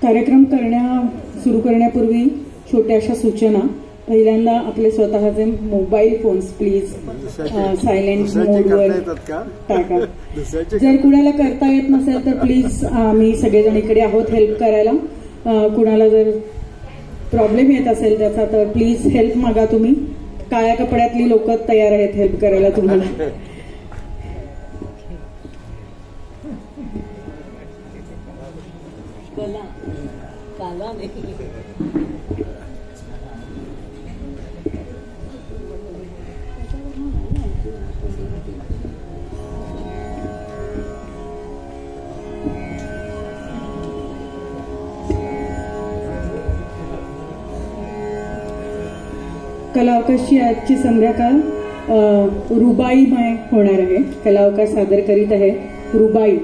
कार्यक्रम सुरू करण्यापूर्वी छोट्याशा सूचना. पहिल्यांदा आपले स्वतःचे मोबाईल फोन्स प्लीज सायलेंट मोडवर टाका. जर कुणाला करता येत नसेल तर प्लीज आम्ही सगळेजण इकडे आहोत हेल्प करायला. कुणाला जर प्रॉब्लेम येत असेल त्याचा तर प्लीज हेल्प मागा. तुम्ही काळ्या कपड्यातली लोक तयार आहेत हेल्प करायला तुम्हाला. कला अवकाशची आजची संध्याकाळ रुबाईमय होणार आहे. कला अवकाश सादर करीत आहे रुबाई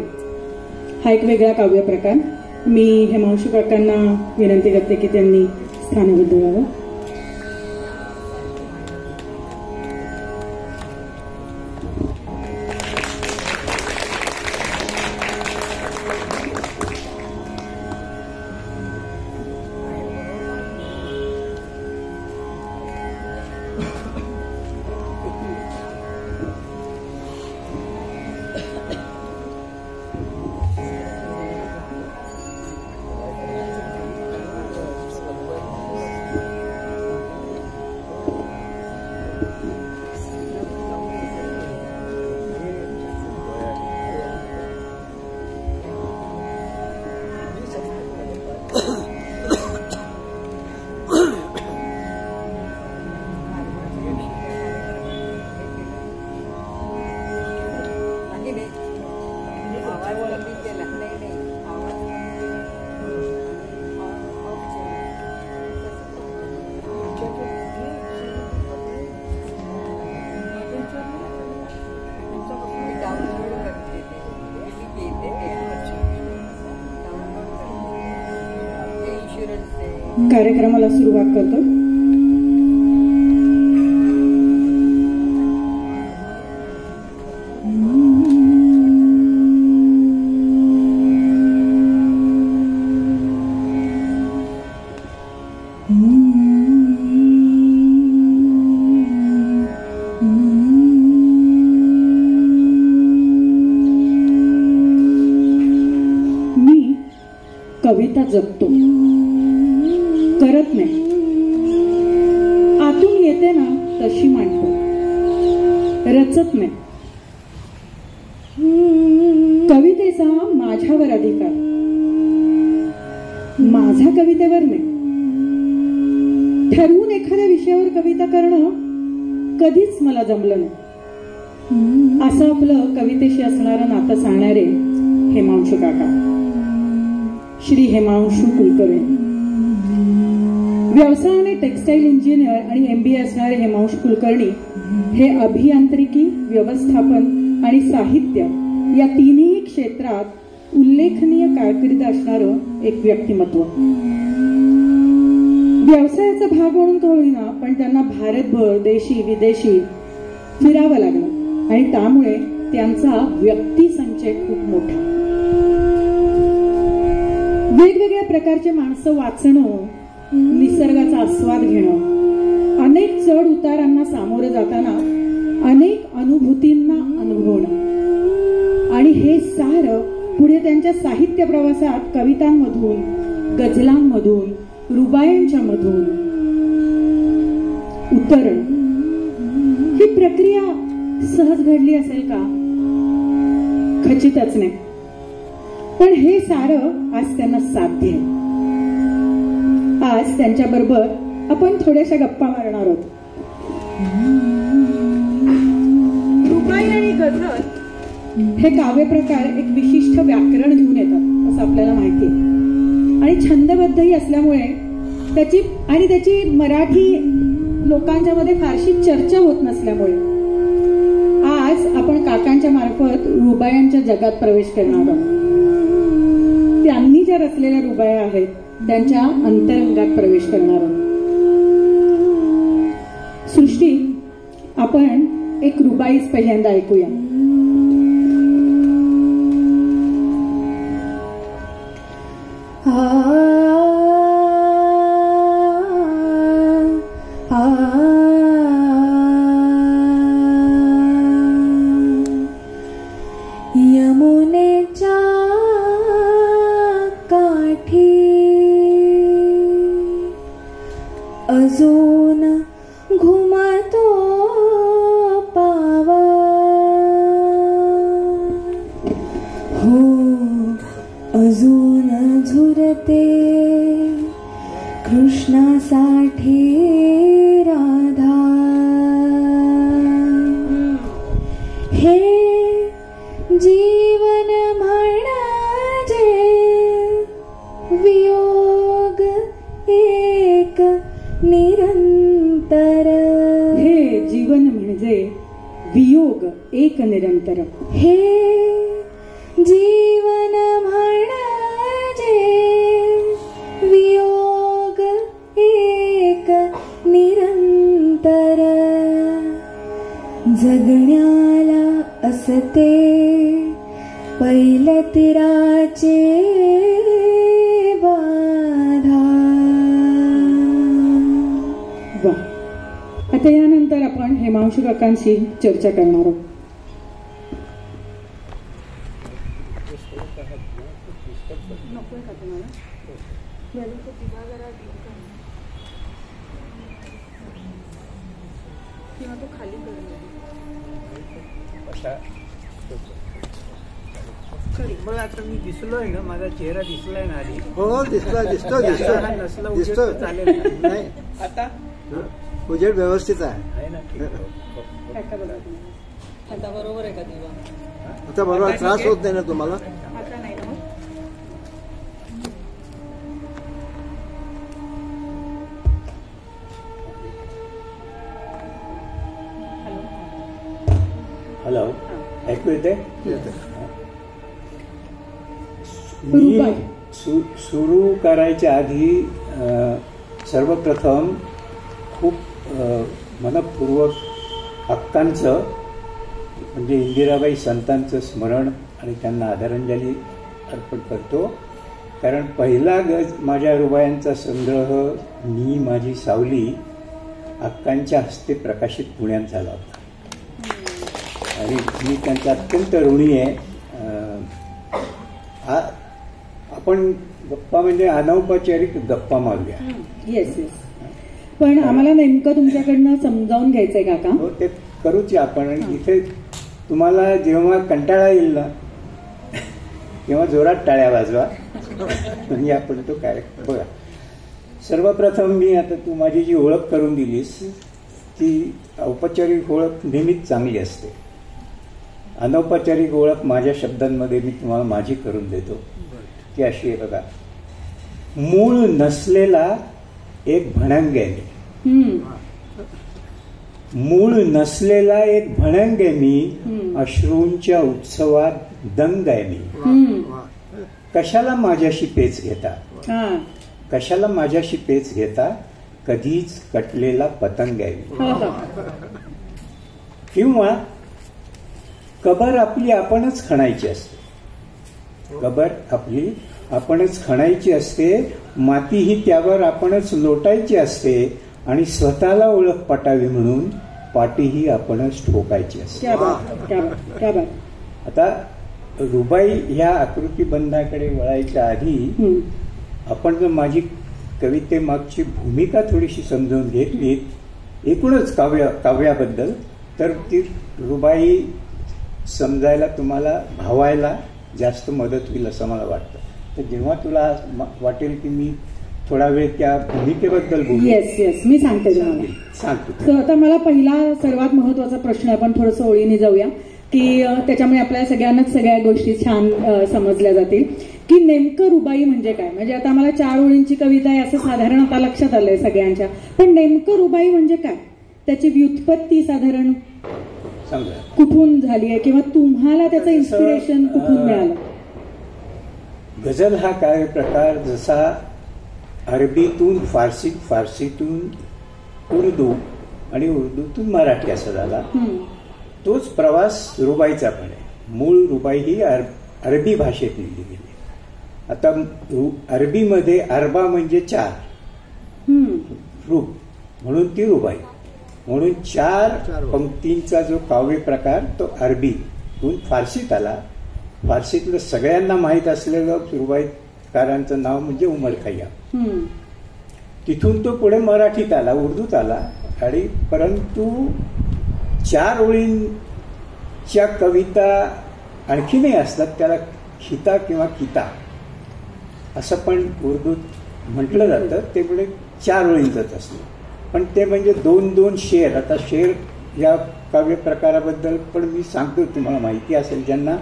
हा एक वेगळा काव्य प्रकार. मी हेमांशू काकांना विनंती करते की त्यांनी स्थानबद्ध व्हावं. कार्यक्रमाला सुरुवात करतो. मी कविता जपतो, करत नाही. आतून येते ना तशी मांडतो, रचत नाही. कवितेचा माझ्यावर अधिकार, माझा कवितेवर नाही. ठरवून एखाद्या विषयावर कविता करणं कधीच मला जमलं नाही. असं आपलं कवितेशी असणारं नातं सांगणारे हेमांशू काका, श्री हेमांशू कुलकर्णी. व्यवसायाने टेक्सटाईल इंजिनियर आणि MBA असणारे हेमांशू कुलकर्णी हे अभियांत्रिकी, व्यवस्थापन आणि साहित्य या तिन्ही क्षेत्रात उल्लेखनीय कारकीर्द असणारं एक व्यक्तिमत्व. व्यवसायाचा भाग म्हणून तो होईना पण त्यांना भारतभर देशी विदेशी फिरावं लागलं आणि त्यामुळे त्यांचा व्यक्तिसंचय खूप मोठा. वेगवेगळ्या प्रकारचे माणसं वाचणं, निसर्गाचा आस्वाद घेणं, अनेक चढ उतारांना सामोरं जाताना अनेक अनुभूतींना अनुभवणं आणि हे सारं पुढे त्यांच्या साहित्य प्रवासात कवितांमधून, गझलांमधून, रुबायांच्या मधून उतरणं. ही प्रक्रिया सहज घडली असेल का? खचितच नाही. पण हे सारं आज त्यांना साध्य आहे. आज त्यांच्याबरोबर आपण थोड्याशा गप्पा मारणार आहोत. रुबाई आणि गझल हे काव्यप्रकार एक विशिष्ट व्याकरण घेऊन येतात असं आपल्याला माहिती आहे आणि छंदबद्धही असल्यामुळे त्याची मराठी लोकांच्या मध्ये फारशी चर्चा होत नसल्यामुळे आज आपण काकांच्या मार्फत रुबायांच्या जगात प्रवेश करणार आहोत. त्यांनी ज्या रचलेल्या रुबाया आहेत त्यांच्या अंतरंगात प्रवेश करणार आहोत. सृष्टी, आपण एक रुबाईच पहिल्यांदा ऐकूया. यमुनेच्या काठी अजून घुमतो पावा, हो अजून झुरते कृष्णासाठी राधा. हे जीवन म्हणजे वियोग एक निरंतर. हे जीवन म्हणजे वियोग एक निरंतर. हे जीवन म्हणजे वियोग एक निरंतर. जगण्याला असते पहिल्या तीराचे बाधा. वा. आता यानंतर आपण हेमांशू काकांशी चर्चा करणार आहोत. मला आता मी दिसलोय ना, माझा चेहरा दिसलाय ना आधी. हो दिसतो दिसतो दिसतो नसला दिसतो. चालेल ना? नाही आता उजेड व्यवस्थित आहे ना. आता बरोबर आहे का दिवा? आता बरोबर त्रास होत नाही ना तुम्हाला? आता नाही ना. हॅलो, ऐकू येते? रुबाई. सुरू करायच्या आधी सर्वप्रथम खूप मनपूर्वक हक्कांचं म्हणजे इंदिराबाई संतांचं स्मरण आणि त्यांना आदरांजली अर्पण करतो. कारण पहिला गज माझ्या रुबायांचा संग्रह मी माझी सावली हक्कांच्या हस्ते प्रकाशित पुण्यात झाला होता आणि मी त्यांचा अत्यंत ऋणी आहे. आपण गप्पा म्हणजे अनौपचारिक गप्पा मारूया. Yes yes. पण आम्हाला नेमकं तुमच्याकडनं समजावून घ्यायचंय काका. हो, ते करूच आपण. आणि इथे तुम्हाला जेव्हा कंटाळा येईल ना तेव्हा जोरात टाळ्या वाजवा म्हणजे आपण तो कार्यक्रम बघा. सर्वप्रथम मी आता तू माझी जी ओळख करून दिलीस ती औपचारिक ओळख नेहमीच चांगली असते. अनौपचारिक ओळख माझ्या शब्दांमध्ये मी तुम्हाला माझी करून देतो. ती अशी आहे बघा. मूळ नसलेला एक भणंग आहे मी. मूळ नसलेला एक भणंग आहे मी. अश्रूंच्या उत्सवात दंग आहे मी. कशाला माझ्याशी पेच घेता, कशाला माझ्याशी पेच घेता, कधीच कटलेला पतंग आहे मी. किंवा कबर आपली आपणच खणायची असते. कबर आपली आपणच खणायची असते. माती ही त्यावर आपणच लोटायची असते आणि स्वतःला ओळख पटावी म्हणून पाठीही आपणच ठोकायची असते. आता रुबाई ह्या आकृतीबंधाकडे वळायच्या आधी आपण जर माझी कवितेमागची भूमिका थोडीशी समजून घेतली एकूणच काव्याबद्दल तर ती रुबाई समजायला तुम्हाला भावायला जास्त मदत होईल असं मला वाटतं. तर जेव्हा तुला वाटेल की मी थोडा वेळ त्या भूमिकेबद्दल बोलू. येस येस, मी सांगते तुम्हाला. सांगतो. आता मला पहिला सर्वात महत्वाचा प्रश्न आपण थोडंसं ओळीने जाऊया की त्याच्यामुळे आपल्या सगळ्यांनाच सगळ्या गोष्टी छान समजल्या जातील की नेमकं रुबाई म्हणजे काय. म्हणजे आता मला 4 ओळींची कविता आहे असं साधारण आता लक्षात आलंय सगळ्यांच्या. पण नेमकं रुबाई म्हणजे काय, त्याची व्युत्पत्ती साधारण कुठून झाली आहे किंवा तुम्हाला त्याचं इन्स्पिरेशन कुठून मिळालं. गझल हा काय प्रकार जसा अरबीतून फारसीतून उर्दू आणि उर्दूतून मराठी असा झाला तोच प्रवास रुबाईचा पण आहे. मूळ रुबाई ही अरबी भाषेत लिहिली गेली. आता अरबीमध्ये अरबा म्हणजे 4 रूप, म्हणून ती रुबाई. म्हणून 4 पंक्तींचा जो काव्य प्रकार तो अरबीतून फारसीत आला. फारसीतलं सगळ्यांना माहीत असलेलं रुबाईकारांचं नाव म्हणजे उमर खय्याम. तिथून तो पुढे मराठीत आला, उर्दूत आला. आणि परंतु 4 ओळींच्या कविता आणखीनही असतात, त्याला खिता किंवा किता असं पण उर्दूत म्हटलं जातं. ते म्हणजे 4 ओळींचंच असतं, पण ते म्हणजे 2-2 शेर. आता शेर या काव्य प्रकाराबद्दल पण मी सांगतो, तुम्हाला माहिती असेल ज्यांना.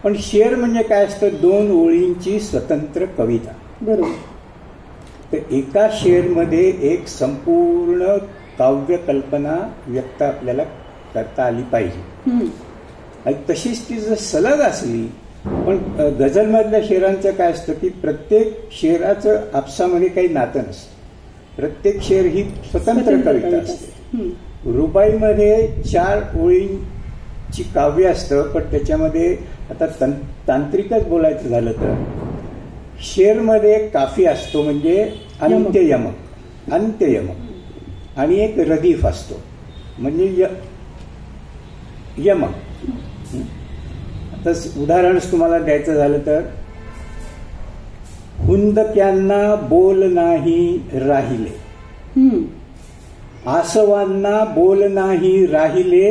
पण शेर म्हणजे काय असतं, 2 ओळींची स्वतंत्र कविता. बरोबर. तर एका शेरमध्ये एक संपूर्ण काव्य कल्पना व्यक्त आपल्याला करता आली पाहिजे. आणि तशीच ती जर सलग असली. पण गझलमधल्या शेरांचं काय असतं की प्रत्येक शेराचं आपसामध्ये काही नातं नसतं. प्रत्येक शेर ही स्वतंत्र कविता असते. रुबाईमध्ये 4 ओळींची काव्य असतं, पण त्याच्यामध्ये आता तांत्रिकच बोलायचं झालं तर शेरमध्ये काफी असतो म्हणजे अंत्ययमक, आणि एक रदीफ असतो म्हणजे यमक. आता उदाहरणच तुम्हाला द्यायचं झालं तर, हुंदक्यांना बोल नाही राहिले, आसवांना बोल नाही राहिले,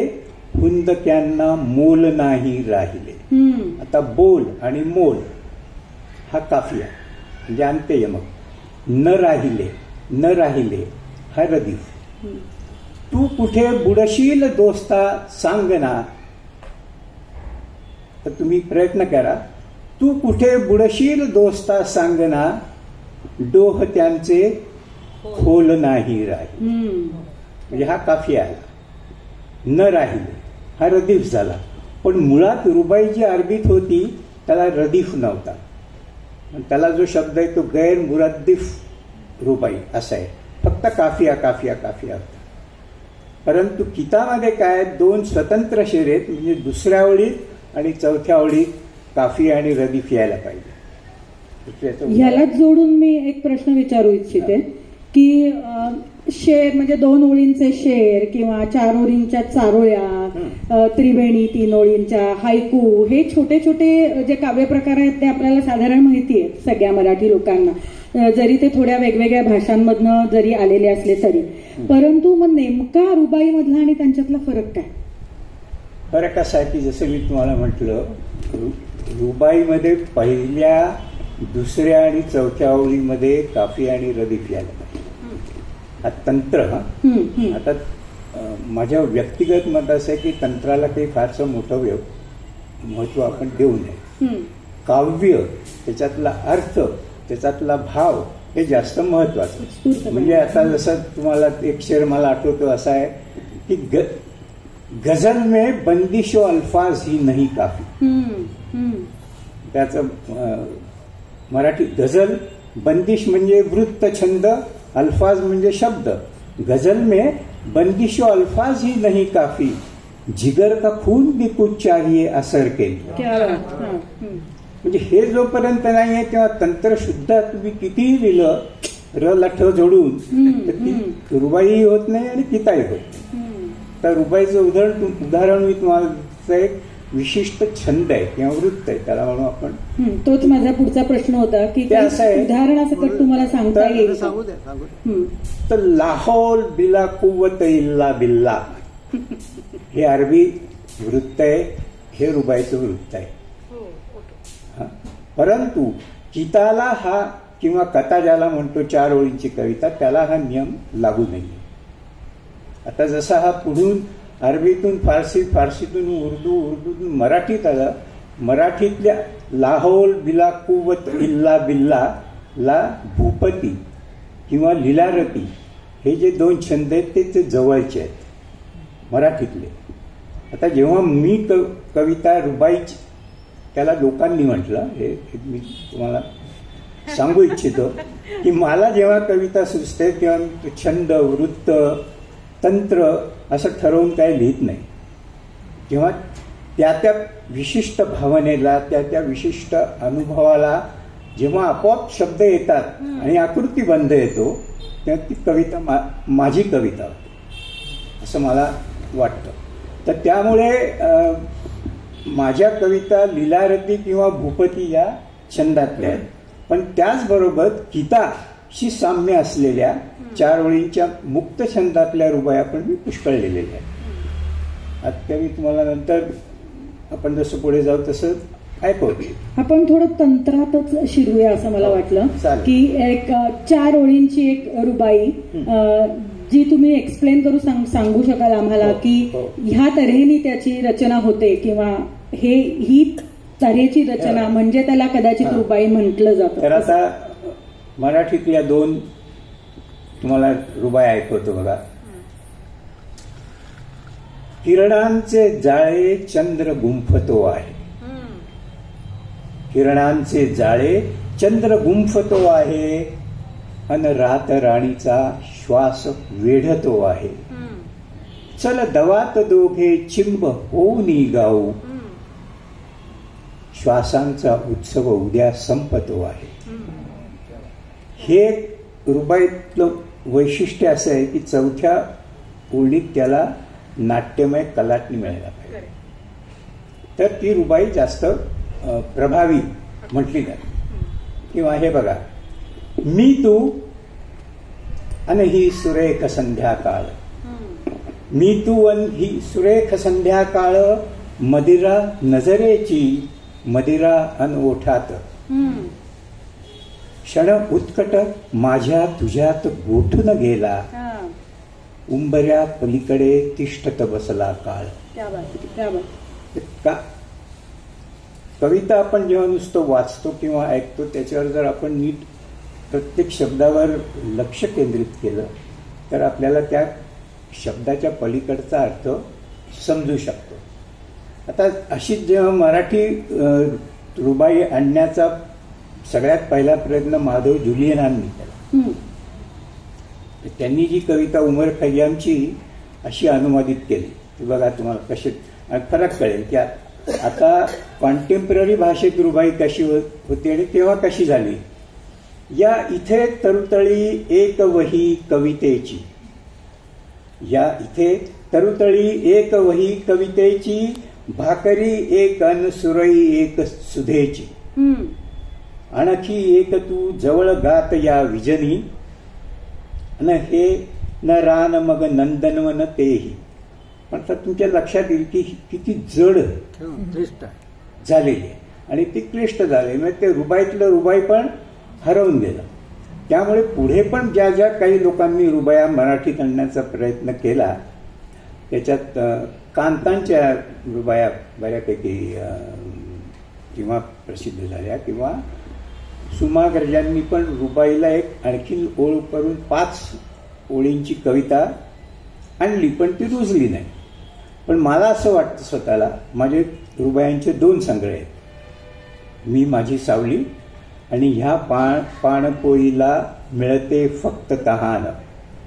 हुंदक्यांना मोल नाही राहिले. आता बोल आणि मोल हा काफिया म्हणजे अंत्ययमक. न राहिले हा रदीफ. तू कुठे बुडशील दोस्ता सांगना. तर तुम्ही प्रयत्न करा. तू कुठे बुडशील दोस्ता सांगना, डोह त्यांचे खोल नाही राहिले. म्हणजे हा काफिया आला. न राहिले हा रदीफ झाला. पण मुळात रुबाई जी अरबीत होती त्याला रदीफ नव्हता. त्याला जो शब्द आहे तो गैर मुरद्दीफ रुबाई असा आहे. फक्त काफिया काफिया काफिया होता. परंतु कितामध्ये काय 2 स्वतंत्र शेर आहेत, म्हणजे दुसऱ्या ओळीत आणि चौथ्या ओळीत काफी आणि रदीफ यायला पाहिजे. ह्यालाच जोडून मी एक प्रश्न विचारू इच्छिते की शेर म्हणजे 2 ओळींचे शेर किंवा 4 ओळींच्या चारोळ्या, त्रिवेणी 3 ओळींच्या हायकू, हे छोटे छोटे जे काव्य प्रकार आहेत ते आपल्याला साधारण माहिती आहेत सगळ्या मराठी लोकांना, जरी ते थोड्या वेगवेगळ्या भाषांमधनं जरी आलेले असले तरी. परंतु मग नेमका रुबाईमधला आणि त्यांच्यातला फरक काय? फरक असा आहे की जसं मी तुम्हाला म्हटलं, रुबाईमध्ये पहिल्या, दुसऱ्या आणि चौथ्या ओळीमध्ये काफी आणि रदीफ यायला पाहिजे. हा तंत्र. आता माझ्या व्यक्तिगत मत असं आहे की तंत्राला काही फारसं मोठं महत्व आपण देऊ नये. काव्य, त्याच्यातला अर्थ, त्याच्यातला भाव हे जास्त महत्वाचं. म्हणजे आता जसं तुम्हाला एक शेर मला आठवतो असा आहे की गझल में बंदिशो अल्फाज ही नहीं काफी. त्याचं मराठी गझल, बंदिश म्हणजे वृत्त छंद, अल्फाज म्हणजे शब्द. गझल में बंदिशो अल्फाज ही नहीं काफी, जिगर का खून भी कुछ चाहिए असर के लिए. म्हणजे हे जोपर्यंत नाही आहे तेव्हा तंत्र शुद्ध तुम्ही कितीही लिहिलं र लठ जोडून तर ती रुबाई होत नाही आणि किताही होत नाही. तर रुबाईचं उदाहरण मी तुम्हाला एक विशिष्ट छंद आहे किंवा वृत्त आहे त्याला म्हणू आपण. तोच माझा पुढचा प्रश्न होता की उदाहरणासकट तुम्हाला सांगता येईल? तर लाहौल बिला कुव्वत इल्ला बिल्ला हे अरबी वृत्त आहे, हे रुबाईचं वृत्त आहे. परंतु किताला हा किंवा कथा ज्याला म्हणतो 4 ओळींची कविता, त्याला हा नियम लागू नाही. आता जसा हा पुढून अरबीतून फारसी, फारसीतून उर्दू, उर्दूतून मराठीत आला. मराठीतल्या लाहौल बिला कुव्वत इल्ला बिल्ला ला भूपती किंवा लिलारती हे जे 2 छंद आहेत ते जवळचे आहेत मराठीतले. आता जेव्हा मी कविता रुबाईची त्याला लोकांनी म्हटलं, हे मी तुम्हाला सांगू इच्छितो की मला जेव्हा कविता सुचते तेव्हा छंद, वृत्त, तंत्र असं ठरवून काही लिहित नाही. तेव्हा त्या विशिष्ट भावनेला त्या विशिष्ट अनुभवाला जेव्हा आपोआप शब्द येतात आणि आकृतीबंध येतो तेव्हा ती कविता माझी कविता होती असं मला वाटतं. तर त्यामुळे माझ्या कविता लीलारती किंवा भूपती या छंदातल्या आहेत, पण त्याचबरोबर गीताशी साम्य असलेल्या 4 ओळींच्या मुक्त छंदातल्या रुबाया पण मी पुष्कळ लिहिलेल्या आहेत. आता मी तुम्हाला नंतर आपण जसं पुढे जाऊ तसं ऐकवते. आपण थोडं तंत्रातच शिरूया असं मला वाटलं चालेल. की एक 4 ओळींची एक रुबाई जी तुम्ही एक्सप्लेन करू सांगू शकाल आम्हाला की ह्या तऱ्हेने त्याची रचना होते किंवा ही तऱ्हेची रचना म्हणजे त्याला कदाचित रुबाई म्हटलं जातं. तर आता मराठीतल्या 2 तुम्हाला रुबाई ऐकवतो बघा. किरणांचे जाळे चंद्र गुंफतो आहे, किरणांचे जाळे चंद्र गुंफतो आहे, अन रात राणीचा श्वास वेढतो आहे. चल दवात दोघे चिंब होऊनी गाऊ, श्वासांचा उत्सव उद्या संपतो आहे. हे रुबाईतलं वैशिष्ट्य असं आहे की 4थ्या ओळीत त्याला नाट्यमय कलाटणी मिळायला पाहिजे, तर ती रुबाई जास्त प्रभावी म्हटली जाते. किंवा हे बघा, मी तू अन ही सुरेख संध्याकाळ, मी तू अन ही सुरेख संध्याकाळ, मदिरा नजरेची मदिरा अन ओठात, क्षण उत्कट माझ्या तुझ्यात गोठून गेला, उंबऱ्या पलीकडे तिष्ठत बसला काळ. कविता आपण जेव्हा नुसतं वाचतो किंवा ऐकतो त्याच्यावर जर आपण नीट प्रत्येक शब्दावर लक्ष केंद्रित केलं तर आपल्याला त्या शब्दाच्या पलीकडचा अर्थ समजू शकतो. आता अशीच जेव्हा मराठी रुबाई आणण्याचा सगळ्यात पहिला प्रयत्न माधव जुलियनांनी केला. त्यांनी जी कविता उमर खय्यामची अशी अनुवादित केली ती बघा, तुम्हाला कशी फरक कळेल की आता कॉन्टेम्पररी भाषेत रुबाई कशी होती आणि तेव्हा कशी झाली. या इथे तरुतळी एक वही कवितेची, या इथे तरुतळी एक वही कवितेची, भाकरी एक अन सुरई एक सुधेची, आणखी एक तू जवळ गात या विजनी, न हे न रान मग नंदनवन तेही. पण तर तुमच्या लक्षात येईल की किती जड झालेली आहे आणि ती क्लिष्ट झाली. म्हणजे ते रुबाईतलं रुबाई पण हरवून गेलं. त्यामुळे पुढे पण ज्या ज्या काही लोकांनी रुबाया मराठीत आणण्याचा प्रयत्न केला त्याच्यात कांतांच्या रुबाया बऱ्यापैकी किंवा प्रसिद्ध झाल्या, किंवा सुमागर्जांनी पण रुबाईला एक आणखी ओळ करून 5 ओळींची कविता आणली पण ती रुजली नाही. पण मला असं वाटतं स्वतःला माझे रुबायांचे 2 संग्रह आहेत, मी माझी सावली आणि ह्या पाणपोईला मिळते फक्त तहान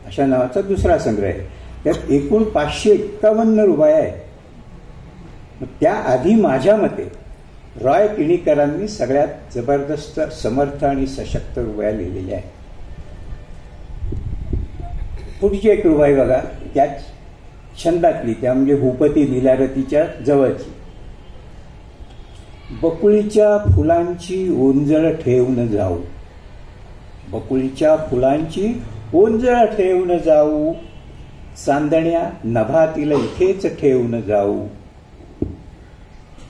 अशा नावाचा दुसरा संग्रह आहे. त्यात एकूण 551 रुबाया आहेत. त्याआधी माझ्या मते रॉय किणीकरांनी सगळ्यात जबरदस्त समर्थ आणि सशक्त रुबाया लिहिलेल्या आहेत. पुढची एक रुबाई बघा, त्याच छंदातली, त्या म्हणजे भूपती लीलारतीच्या जवळची. बकुळीच्या फुलांची ओंजळ ठेवून जाऊ, बकुळीच्या फुलांची ओंजळ ठेवून जाऊ, चांदण्या नभातील इथेच ठेवून जाऊ,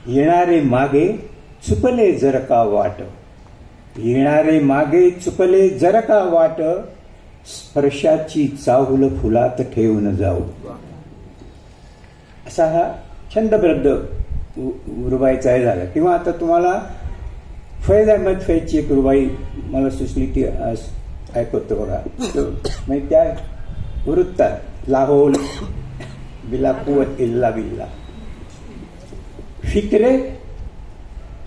येणारे मागे चुकले जर का वाट, येणारे मागे चुकले जर का वाट, स्पर्शाची चाहुल फुलात ठेवून जाऊ. असा हा छंदबद्ध रुबाईचा हे झाला. किंवा आता तुम्हाला फैज अहमद फैजची एक रुबाई मला सुचली ती ऐकवतो बघा. म्हणजे त्या वृत्तात लाहोल बिला कुवत इल्ला बिल्ला, फिक्रे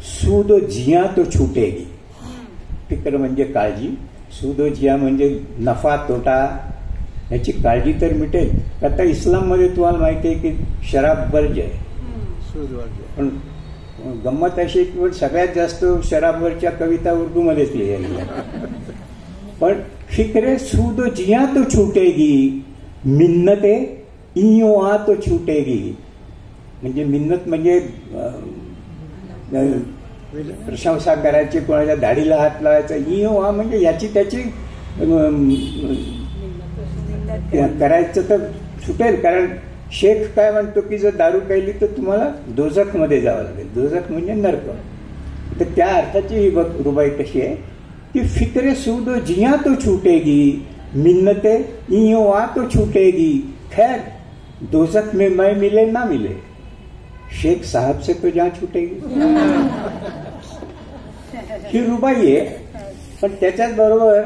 सूद जिया तो छुटेगी. फिक्र म्हणजे काळजी, सूद जिया म्हणजे नफा तोटा, याची काळजी तर मिटेल. आता इस्लाममध्ये तुम्हाला माहिती आहे की शराब वर्ज्य आहे, सूद वाढली. पण गंमत अशी की सगळ्यात जास्त शराबवरच्या कविता उर्दूमध्येच लिहिलेल्या. पण फिक्रे सूद जिया तो छूटेगी, मिन्नते इयो आ तो छूटेगी. म्हणजे मिन्नत म्हणजे प्रशंसा करायची, कोणाच्या दाढीला हात लावायचा. इयो आ म्हणजे याची त्याची करायचं तर सुटेल. कारण शेख काय म्हणतो की जर दारू प्यायली तर तुम्हाला दोजख मध्ये जावं लागेल. दोजख म्हणजे नरक. तर त्या अर्थाची ही रुबाई कशी आहे की फिक्रे सूद जिया तो छूटेगी, मिन्नते इयो आ तो छूटेगी, खैर दोजख में मैं मिले ना मिले, शेख साहब से तो जहां छूटेगी. ही रुबाई आहे. पण त्याच्याच बरोबर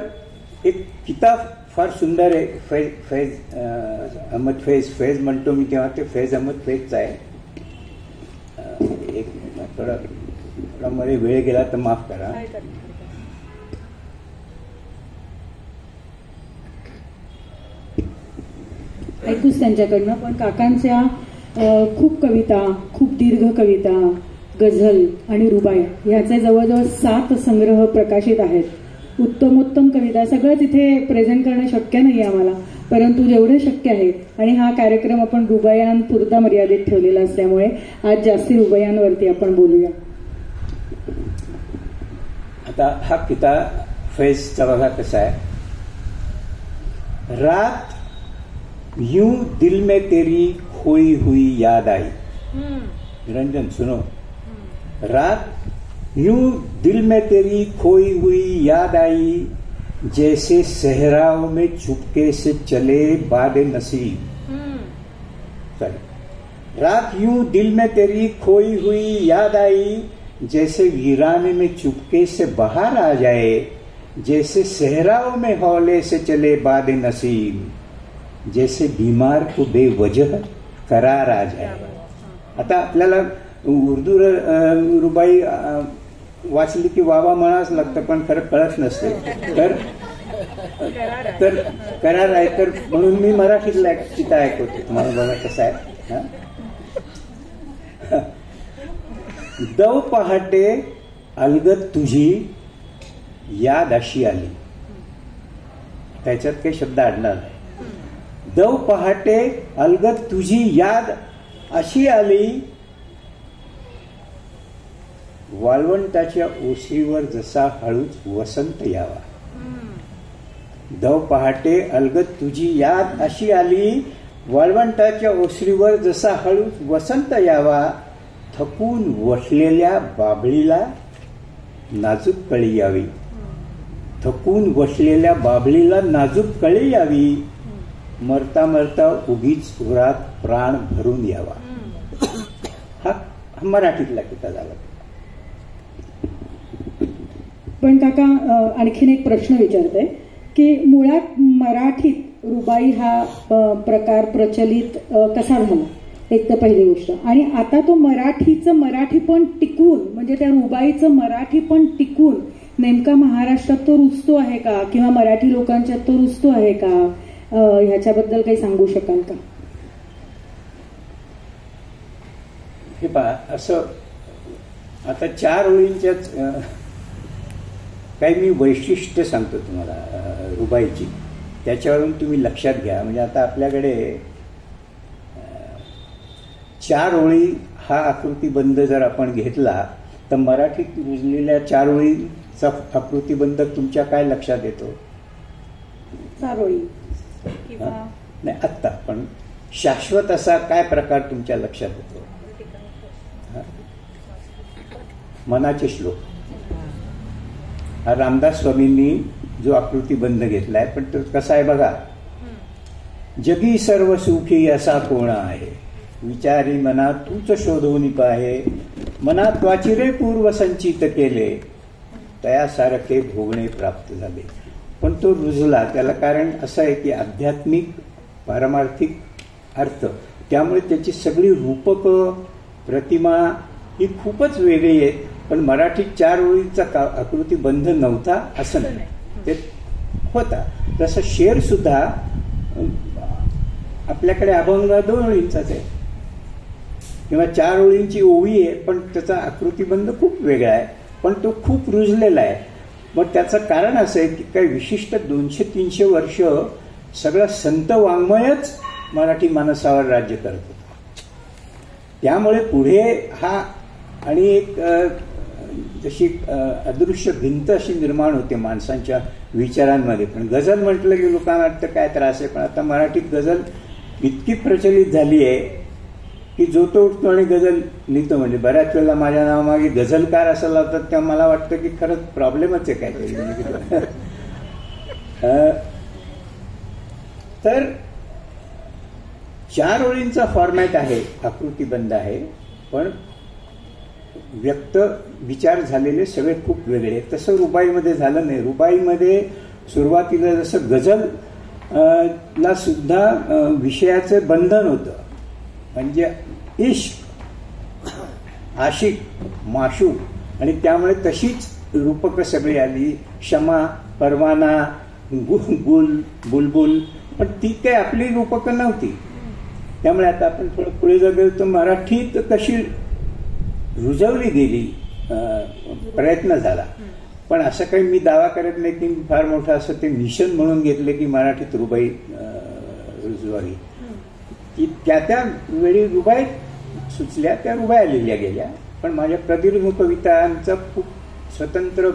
एक किताब फार सुंदर आहे. फैज अहमद फैज म्हणतो मी तेव्हा ते फैज अहमद फैजचा आहे. एक थोडा मध्ये वेळ गेला तर माफ करा. ऐकूच त्यांच्याकडनं. पण काकांच्या खूप कविता, खूप दीर्घ कविता, गझल आणि रुबाई ह्याचे जवळजवळ 7 संग्रह प्रकाशित आहेत. उत्तमोत्तम कविता. सगळंच इथे प्रेझेंट करणं शक्य नाही आम्हाला, परंतु जेवढं शक्य आहे. आणि हा कार्यक्रम आपण रुबायांपुरता मर्यादित ठेवलेला असल्यामुळे आज जास्ती रुबायांवरती आपण बोलूया. आता हा किताब फैजचा बघा कसा आहे. रात यूं दिल में तेरी खोई हुई याद आई. निरंजन सुनो. रात यूं दिल में तेरी खोई हुई याद आई, जैसे सहराओं में चुपके से चले बादे नसीब. रात यूं दिल में तेरी खोई हुई याद आई, जैसे वीराने में चुपके से बाहर आ जाए, जैसे सहराओं में हौले से चले बादे नसीब, जैसे बीमार को बेवजह करार आ जाए. आता आपल्याला उर्दू रुबाई वाचली की वावा म्हणाच लागतं, पण खरं कळत नसते. तर करार आहे. तर म्हणून मी मराठीतला चिता ऐकवते तुम्हाला. बघा कसं आहे. दव पहाटे अलगद तुझी याद अशी आली. त्याच्यात काही शब्द अडणार नाही. दव पहाटे अलगद तुझी याद अशी आली, वाळवंटाच्या ओसरीवर जसा हळूच वसंत यावा. दव पहाटे अलगद तुझी याद अशी आली, वाळवंटाच्या ओसरीवर जसा हळूच वसंत यावा, थकून वसलेल्या बाभळीला नाजूक कळी यावी. थकून वसलेल्या बाभळीला नाजूक कळी यावी, मरता मरता उगीच उरात प्राण भरून यावा. हा मराठीतला किता झाला. पण काका आणखीन एक प्रश्न विचारते की मुळात मराठीत रुबाई हा प्रकार प्रचलित कसा झाला. एक तर पहिली गोष्ट. आणि आता तो मराठीचं मराठीपण टिकून, म्हणजे त्या रुबाईचं मराठीपण टिकून नेमका महाराष्ट्रात तो रुजतो आहे का, किंवा मराठी लोकांच्यात तो रुजतो आहे का, ह्याच्याबद्दल काही सांगू शकाल का. हे पहा, असं आता 4 ओळींच्याच काही मी वैशिष्ट्य सांगतो तुम्हाला रुबाईची. त्याच्यावरून तुम्ही लक्षात घ्या. म्हणजे आता आपल्याकडे 4 ओळी हा आकृतिबंध जर आपण घेतला तर मराठीत रुजलेल्या 4 ओळीचा आकृतिबंध तुमच्या काय लक्षात येतो. 4 ओळी नाही आत्ता, पण शाश्वत असा काय प्रकार तुमच्या लक्षात येतो. मनाचे श्लोक. हा रामदास स्वामींनी जो आकृतिबंध घेतलाय, पण तो कसा आहे बघा. जगी सर्व सुखी असा कोण आहे, विचारी मना तूच शोधून पाहे, मना त्वाची रे पूर्व संचित केले, तयासारखे भोगणे प्राप्त झाले. पण तो रुजला. त्याला कारण असं आहे की आध्यात्मिक पारमार्थिक अर्थ, त्यामुळे त्याची सगळी रूपक प्रतिमा ही खूपच वेगळी आहे. पण मराठीत 4 ओळींचा आकृतिबंध नव्हता असं नाही, ते होता. तसं शेर सुद्धा आपल्याकडे अभंग 2 ओळींचाच आहे. किंवा 4 ओळींची ओवी आहे, पण त्याचा आकृतिबंध खूप वेगळा आहे, पण तो खूप रुजलेला आहे. मग त्याचं कारण असं आहे की काही विशिष्ट 200-300 वर्ष सगळं संत वाङ्मयच मराठी मानसावर राज्य करत होतं. त्यामुळे पुढे हा आणि एक जशी अदृश्य भिंत अशी निर्माण होते माणसांच्या विचारांमध्ये. पण गझल म्हटलं की लोकांना वाटतं काय त्रास आहे, पण आता मराठीत गझल इतकी प्रचलित झाली आहे की जो तो उठतो आणि गझल लिहितो. म्हणजे बऱ्याच वेळेला माझ्या नावामागे गझलकार असं लावतात तेव्हा मला वाटतं की खरंच प्रॉब्लेमच आहे काहीतरी. तर 4 ओळींचा फॉर्मॅट आहे, आकृतिबंध आहे, पण व्यक्त विचार झालेले सगळे खूप वेगळे. तसं रुबाईमध्ये झालं नाही. रुबाईमध्ये सुरुवातीला जसं गझल ला सुद्धा विषयाचं बंधन होतं, म्हणजे इश्क, आशिक, माशूक, आणि त्यामुळे तशीच रूपक सगळी आली. क्षमा, परवाना, गुल, बुलबुल, पण ती काही आपली रूपकं नव्हती. त्यामुळे आता आपण थोडं पुढे जर गेलो तर मराठीत कशी रुजवली गेली, प्रयत्न झाला. पण असं काही मी दावा करत नाही की फार मोठं असं ते मिशन म्हणून घेतले की मराठीत रुबाई रुजवावी. की त्या वेळी रुबाई सुचल्या, त्या रुबाया लिहिल्या गेल्या. पण माझ्या प्रदीर्घ कवितांचा खूप स्वतंत्र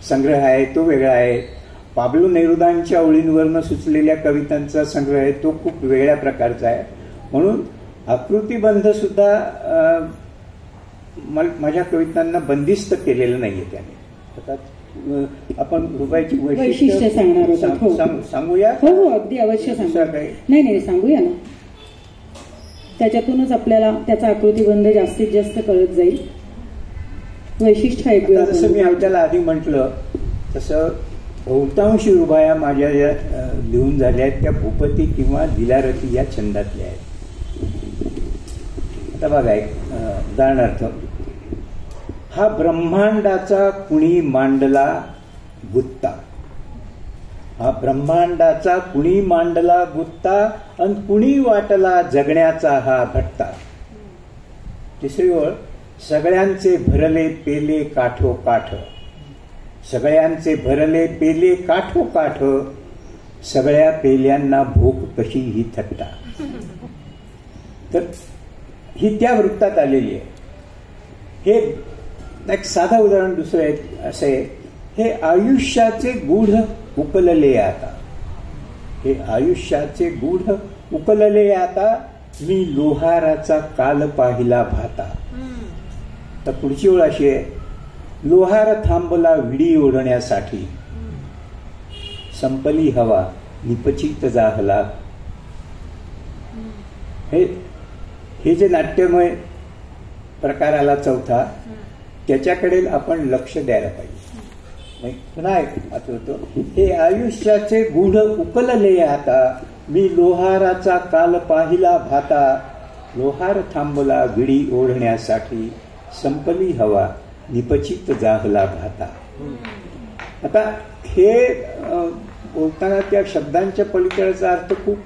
संग्रह आहे, तो वेगळा आहे. पाब्लो नेरुदांच्या ओळींवरनं सुचलेल्या कवितांचा संग्रह आहे, तो खूप वेगळ्या प्रकारचा आहे. म्हणून आकृतिबंध सुद्धा माझ्या कवितांना बंदिस्त केलेलं नाहीये त्याने. आता आपण रुबाईची वैशिष्ट्य सांगणार होतो, सांगूया. हो हो, अगदी अवश्य सांगूया. नाही सांगूया ना, त्याच्यातूनच आपल्याला त्याचा आकृतिबंध जास्तीत जास्त कळत जाईल. वैशिष्ट्य ऐकूया. जसं मी आपल्याला आधी म्हटलं तसं बहुतांशी रुबाया माझ्या ज्या लिहून झाल्या आहेत त्या भूपती किंवा दिलारती या छंदातल्या आहेत. आता बघा, एक उदाहरणार्थ, हा ब्रह्मांडाचा कुणी मांडला गुत्ता, हा ब्रह्मांडाचा कुणी मांडला गुत्ता, अन कुणी वाटला जगण्याचा हा भट्टा. तिसरी ओळ, सगळ्यांचे भरले पेले काठोकाठ, सगळ्यांचे भरले पेले काठोकाठ, सगळ्या पेल्यांना भूक कशी ही थट्टा. तर ही त्या वृत्तात आलेली आहे. हे एक साधं उदाहरण दुसरं एक असं आहे, हे आयुष्याचे गूढ उकलले आता, हे आयुष्याचे गूढ उकलले आता, मी लोहाराचा काल पाहिला भाता. तर पुढची ओळ अशी आहे, लोहार थांबला विडी ओढण्यासाठी, संपली हवा निपचित जाहला. हे जे नाट्यमय प्रकार आला चौथा, त्याच्याकडे आपण लक्ष द्यायला पाहिजे. पुन्हा एक आठवतो, हे आयुष्याचे गूढ उकलले आता, मी लोहाराचा काल पाहिला भाता, लोहार थांबला विडी ओढण्यासाठी, संपली हवा निपचित जाहला भाता. आता हे बोलताना त्या शब्दांच्या पलीकडचा अर्थ खूप,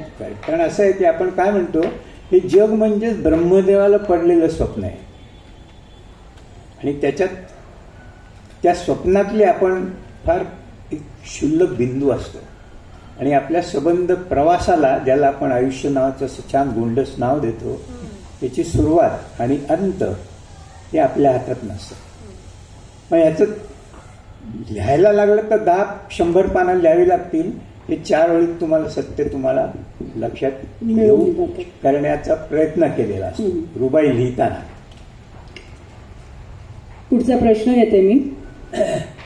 कारण असं आहे की आपण काय म्हणतो, हे जग म्हणजे ब्रह्मदेवाला पडलेलं स्वप्न आहे, आणि त्याच्यात त्या स्वप्नातले आपण फार एक क्षुल्लक बिंदू असतो, आणि आपल्या संबंध प्रवासाला, ज्याला आपण आयुष्य नावाचं असं छान गोंडस नाव देतो, त्याची सुरुवात आणि अंत हे आपल्या हातात नसतं. मग याचं लिहायला लागलं तर 10-100 पानं लिहावी लागतील. हे 4 ओळीत तुम्हाला सत्य तुम्हाला लक्षात घेऊ करण्याचा प्रयत्न केलेला असतो रुबाई लिहिताना. पुढचा प्रश्न घेते मी.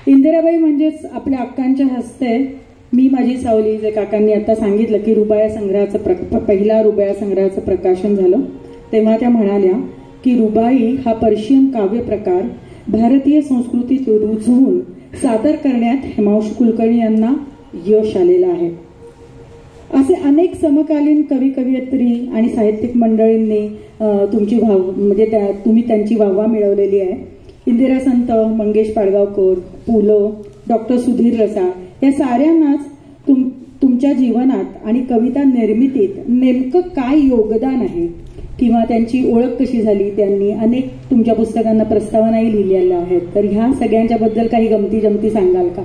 इंदिराबाई म्हणजेच आपल्या अक्कांच्या हस्ते मी माझी सावली, जे काकांनी आता सांगितलं की रुबाया संग्रहाचं पहिला रुबाया संग्रहाचं प्रकाशन झालं, तेव्हा त्या म्हणाल्या की रुबाई हा पर्शियन काव्य प्रकार भारतीय संस्कृतीत रुजवून सादर करण्यात हेमांश कुलकर्णी यांना यश आलेलं आहे. असे अनेक समकालीन कवी, कवयित्री आणि साहित्यिक मंडळींनी तुम्ही त्यांची वाहवा मिळवलेली आहे. इंदिरा संत, मंगेश पाडगावकर, पु ल, डॉक्टर सुधीर रसाळ या साऱ्यांनाच तुमच्या जीवनात आणि कविता निर्मितीत नेमकं काय योगदान आहे किंवा त्यांची ओळख कशी झाली? त्यांनी अनेक तुमच्या पुस्तकांना प्रस्तावनाही लिहिलेल्या आहेत, तर ह्या सगळ्यांच्या बद्दल काही गमती जमती सांगाल का?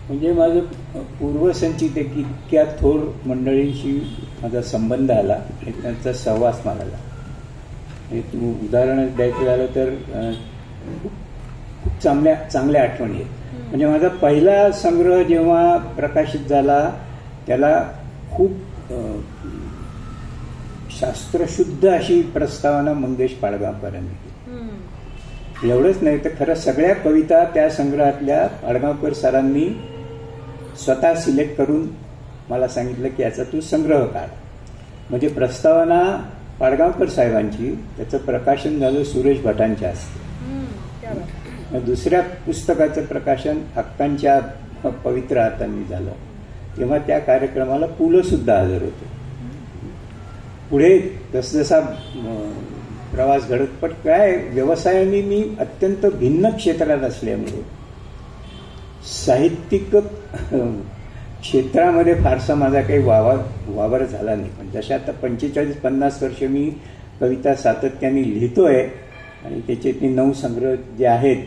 म्हणजे माझं पूर्वसंचित एक इतक्या थोर मंडळींशी माझा संबंध आला आणि त्यांचा सहवास मला आला. म्हणजे तू उदाहरण द्यायचं झालं तर खूप चांगल्या आठवणी आहेत. म्हणजे माझा पहिला संग्रह जेव्हा प्रकाशित झाला त्याला खूप शास्त्रशुद्ध अशी प्रस्तावना मंगेश पाडगावकरांनी दिली. एवढंच नाही तर खरं सगळ्या कविता त्या संग्रहातल्या पाडगावकर सरांनी स्वतः सिलेक्ट करून मला सांगितलं की याचा तू संग्रह काढ. म्हणजे प्रस्तावना पाडगावकर साहेबांची, त्याचं प्रकाशन झालं सुरेश भटांच्या हस्ते. दुसऱ्या पुस्तकाचं प्रकाशन हक्कांच्या पवित्र हातांनी झालं. तेव्हा त्या कार्यक्रमाला पुलं सुद्धा हजर होते. पुढे जसजसा प्रवास घडत, पण काय व्यवसायाने मी अत्यंत भिन्न क्षेत्रात असल्यामुळे साहित्यिक क्षेत्रामध्ये फारसा माझा काही वावर झाला नाही. पण जशा आता 45-50 वर्ष मी कविता सातत्याने लिहितोय आणि त्याचे 9 संग्रह जे आहेत,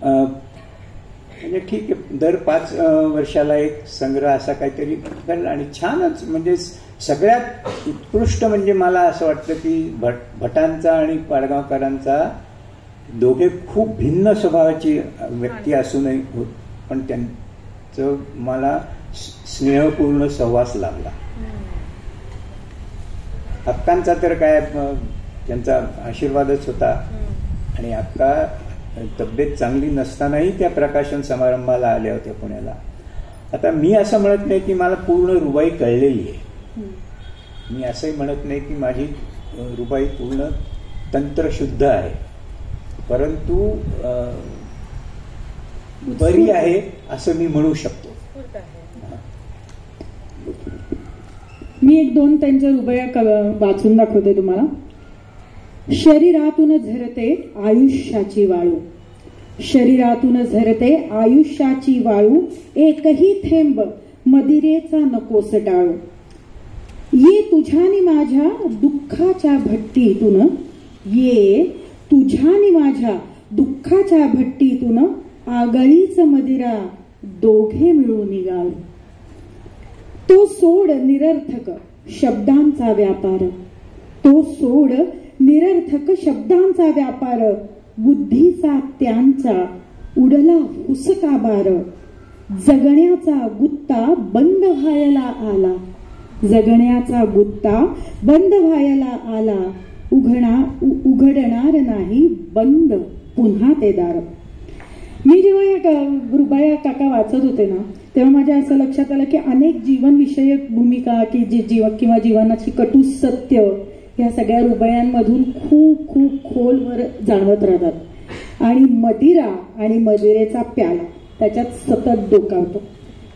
म्हणजे ठीक आहे, दर 5 वर्षाला एक संग्रह असा काहीतरी करणार. आणि छानच, म्हणजे सगळ्यात उत्कृष्ट म्हणजे मला असं वाटतं की भटांचा आणि पाडगावकरांचा, दोघे खूप भिन्न स्वभावाची व्यक्ती असूनही पण त्यांचं मला स्नेहपूर्ण सहवास लाभला. हक्कांचा तर काय, त्यांचा आशीर्वादच होता. आणि हक्का तब्येत चांगली नसतानाही त्या प्रकाशन समारंभाला आल्या होत्या पुण्याला. आता मी असं म्हणत नाही की मला पूर्ण रुबाई कळलेली आहे. मी असंही म्हणत नाही की माझी रुबाई पूर्ण तंत्रशुद्ध आहे, परंतु बरी आहे असं मी म्हणू शकतो. मी 1-2 त्यांच्या रुबाया वाचून दाखवते तुम्हाला. शरीरातून झरते आयुष्याची वाळू, शरीरातून झरते आयुष्याची वाळू, एकही थेंब मदिरेचा नकोस टाळू. ये तुझ्यानी माझ्या दुःखाच्या भट्टीतून, ये तुझ्यानी माझ्या दुःखाच्या भट्टीतून, आगळीच मदिरा दोघे मिळून निघाल. तो सोड निरर्थक शब्दांचा व्यापार, तो सोड निरर्थक शब्दांचा व्यापार, बुद्धीचा त्यांचा उडला हुसका बार. जगण्याचा गुत्ता बंद व्हायला आला, जगण्याचा गुत्ता बंद व्हायला आला, उघडणार नाही बंद पुन्हा ते दार. मी जेव्हा या रुबाया काका वाचत होते ना, तेव्हा माझ्या असं लक्षात आलं की अनेक जीवनविषयक भूमिका की किंवा जीवनाची कटू सत्य ह्या सगळ्या रुबायांमधून खूप खूप खोलवर जाणवत राहतात. आणि मदिरा आणि मदिरेचा प्याला त्याच्यात सतत डोकावतो.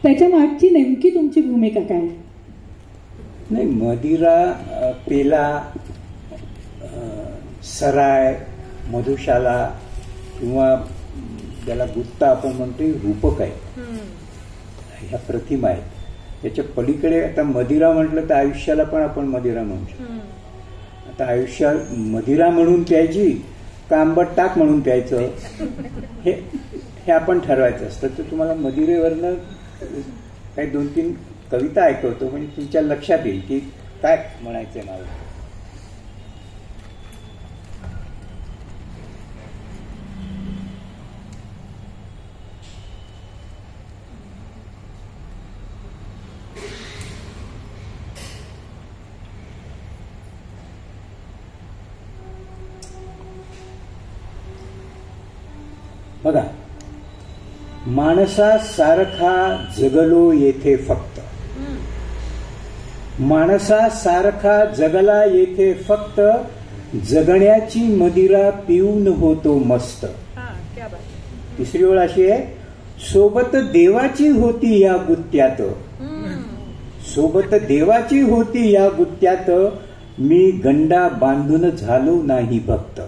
त्याच्या मागची नेमकी तुमची भूमिका काय? नाही, मदिरा, पेला, सराय, मधुशाला किंवा ज्याला गुत्ता आपण म्हणतो रूपक आहे, ह्या प्रतिमा आहेत. त्याच्या पलीकडे आता मदिरा म्हटलं तर आयुष्याला पण आपण मदिरा म्हणू शकतो. आता आयुष्या मदिरा म्हणून प्यायची का आंबट टाक म्हणून प्यायचं, हे आपण ठरवायचं असतं. तर तुम्हाला मदिरेवरनं काही 2-3 कविता ऐकवतो, म्हणजे तुमच्या लक्षात येईल की काय म्हणायचंय मला. बघा, माणसासारखा जगलो येथे फक्त, माणसासारखा जगला येथे फक्त, जगण्याची मदिरा पिऊन होतो मस्त. तिसरी ओळ अशी आहे, सोबत देवाची होती या गुत्त्यात, सोबत देवाची होती या गुत्त्यात, मी गंडा बांधून झालो नाही भक्त.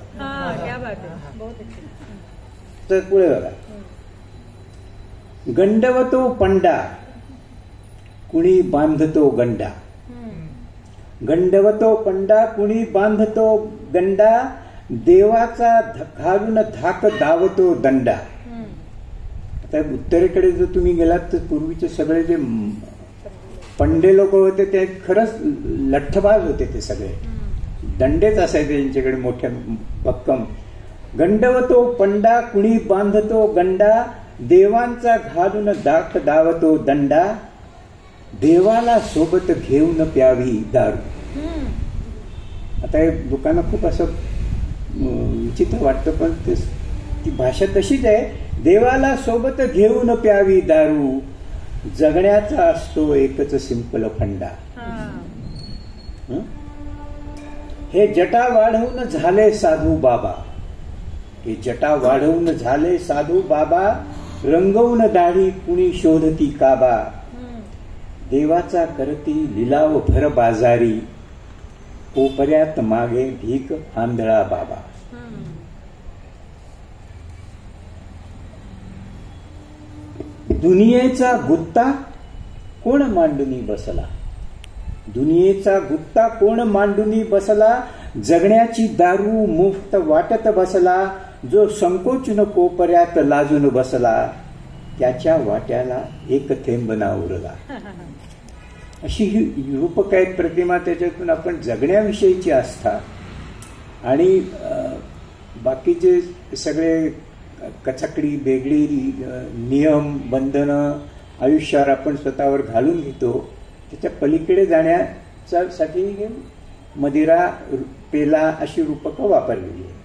तर पुढे बघा, गंडवतो पंडा कुणी बांधतो गंडा. गंडवतो पंडा कुणी बांधतो गंडा, देवाचा घालून धाक दावतो दंडा. आता उत्तरेकडे जर तुम्ही गेलात तर पूर्वीचे सगळे जे पंडे लोक होते ते खरंच लठ्ठबाज होते. ते सगळे दंडेच असायचे त्यांच्याकडे मोठ्या भक्कम. गंडवतो पंडा कुणी बांधतो गंडा, देवांचा घालून धाक दावतो दंडा, देवाला सोबत घेऊन प्यावी दारू. आता हे लोकांना खूप असं विचित्र वाटतं, पण ती भाषा तशीच आहे. देवाला सोबत घेऊन प्यावी दारू, जगण्याचा असतो एकच सिंपल फंडा. हे जटा वाढवून झाले साधू बाबा, हे जटा वाढवून झाले साधू बाबा, रंगवून दाढी कुणी शोधती काबा, देवाचा करती लिलाव भर बाजारी, कोपऱ्यात मागे भीक आंधळा बाबा. दुनियेचा गुत्ता कोण मांडूनी बसला, दुनियेचा गुत्ता कोण मांडूनी बसला, जगण्याची दारू मुफ्त वाटत बसला, जो संकोचून कोपऱ्यात लाजून बसला, त्याच्या वाट्याला एक थेंब ना उरला. अशी ही रूपक आहेत प्रतिमा. त्याच्यातून आपण जगण्याविषयीची आस्था आणि बाकीचे सगळे कचकडी बेगडी नियम बंधनं आयुष्यावर आपण स्वतःवर घालून घेतो, त्याच्या पलीकडे जाण्यासाठी मदिरा पेला अशी रूपकं वापरलेली आहेत.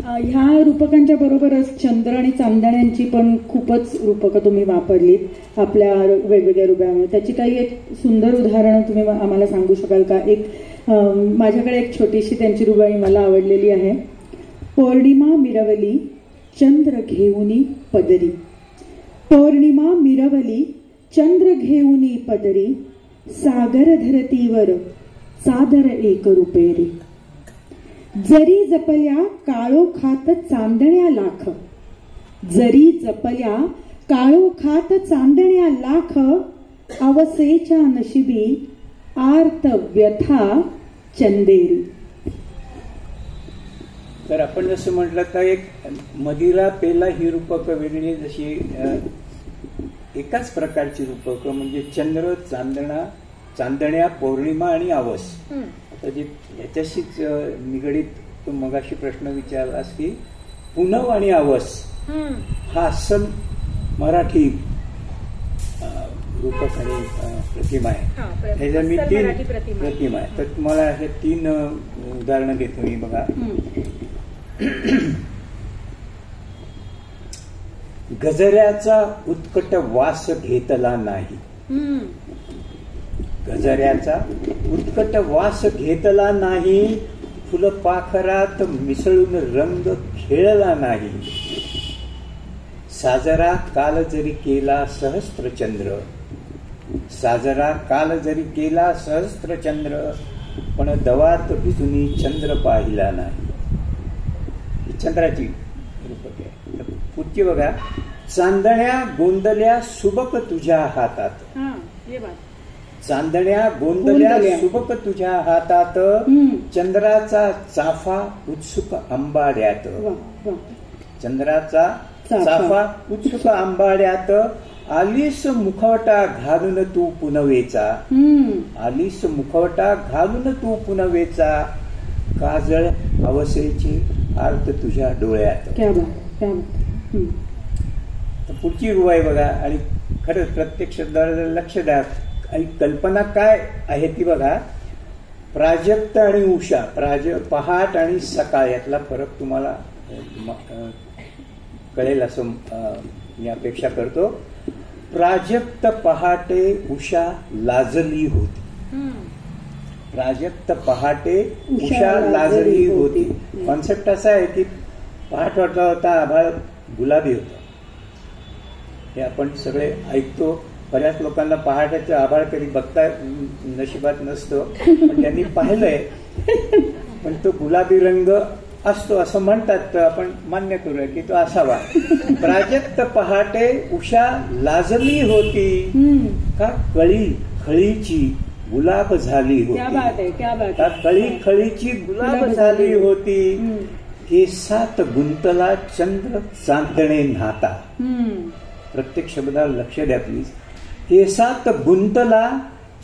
ह्या रूपकांच्या बरोबरच चंद्र आणि चांदण्यांची पण खूपच रूपकं तुम्ही वापरलीत आपल्या वेगवेगळ्या रूपामध्ये. त्याची काही एक सुंदर उदाहरणं तुम्ही आम्हाला सांगू शकाल का? एक माझ्याकडे एक छोटीशी त्यांची रुबाई मला आवडलेली आहे. पौर्णिमा मिरवली चंद्र घेऊनी पदरी, पौर्णिमा मिरवली चंद्र घेऊनी पदरी, सागर धरतीवर सादर एक रुपेरी, जरी जपल्या काळोखात चांदण्या लाख, जरी जपल्या काळोखात चांदण्या लाख, अवसेच्या नशिबी आर्त व्यथा चंदेरी. तर आपण जसं म्हटलं तर एक मदिरा पेला ही रूपकं वेगळी, जशी एकाच प्रकारची रूपकं म्हणजे चंद्र चांदण्या पौर्णिमा आणि आवस. आता जे याच्याशीच निगडीत तू मगाशी प्रश्न विचारलास की पुनव आणि आवस हा अस्सल मराठी रूपक आणि प्रतिमा आहे. ह्याच्या मी 3 प्रतिमा आहे. तर तुम्हाला हे 3 उदाहरणं घेतो मी. बघा, गजऱ्याचा उत्कट वास घेतला नाही, गजऱ्याचा उत्कट वास घेतला नाही, फुलपाखरात मिसळून रंग खेळला नाही, साजरा काल जरी केला सहस्त्रचंद्र, साजरा काल जरी केला सहस्त्रचंद्र, पण दवात भिजूनी चंद्र पाहिला नाही. चंद्राची रूपक आहे. पुढची बघा, चांदण्या गोंदल्या सुबक तुझ्या हातात, चांदण्या गोंदल्या सुबक तुझ्या हातात, चंद्राचा चाफा उत्सुक आंबाड्यात, चंद्राचा चाफा उत्सुक आंबाड्यात, आलीस मुखवटा घालून तू पुनवेचा, आलीस मुखवटा घालून तू पुनवेचा, काजळ अवसेची आर्त तुझ्या डोळ्यात. पुढची रुवाई बघा, आणि खरंच प्रत्येक शब्दावर लक्ष द्या आणि कल्पना काय आहे ती बघा. प्राजक्त आणि उषा, पहाट आणि सकाळ यातला फरक तुम्हाला कळेल असं मी अपेक्षा करतो. प्राजक्त पहाटे उषा लाजली होती, प्राजक्त पहाटे उषा लाजली होती. कॉन्सेप्ट असा आहे की पहाट वाटला होता, आभाळ गुलाबी होतं. हे आपण सगळे ऐकतो. बऱ्याच लोकांना पहाटेचं आभाळ कधी बघता नशिबात नसतं, पण त्यांनी पाहिलंय. पण तो गुलाबी रंग असतो असं म्हणतात, तर आपण मान्य करूया की तो असावा. प्राजक्त पहाटे उषा लाजली होती, का कळी खळीची गुलाब झाली क्या बात होती, आहे, क्या बात का आहे. कळी खळीची गुलाब झाली होती. केसात गुंतला चंद्र चांदणे न्हाता. प्रत्येक शब्दाला लक्ष द्या प्लीज. केसात गुंतला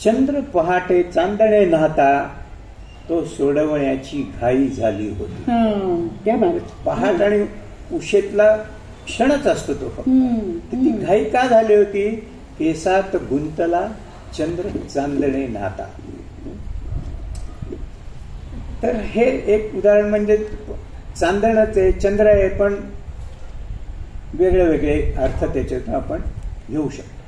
चंद्र पहाटे चांदणे न्हाता, तो सोडवण्याची घाई झाली होती. क्या बात. पहाट आणि उशेतला क्षणच असतो तो फक्त. ती घाई का झाली होती? केसात गुंतला चंद्र चांदणे न्हाता. तर हे एक उदाहरण म्हणजे चांदणच आहे, चंद्र आहे, पण वेगळे वेगळे अर्थ त्याच्यातून आपण घेऊ शकतो.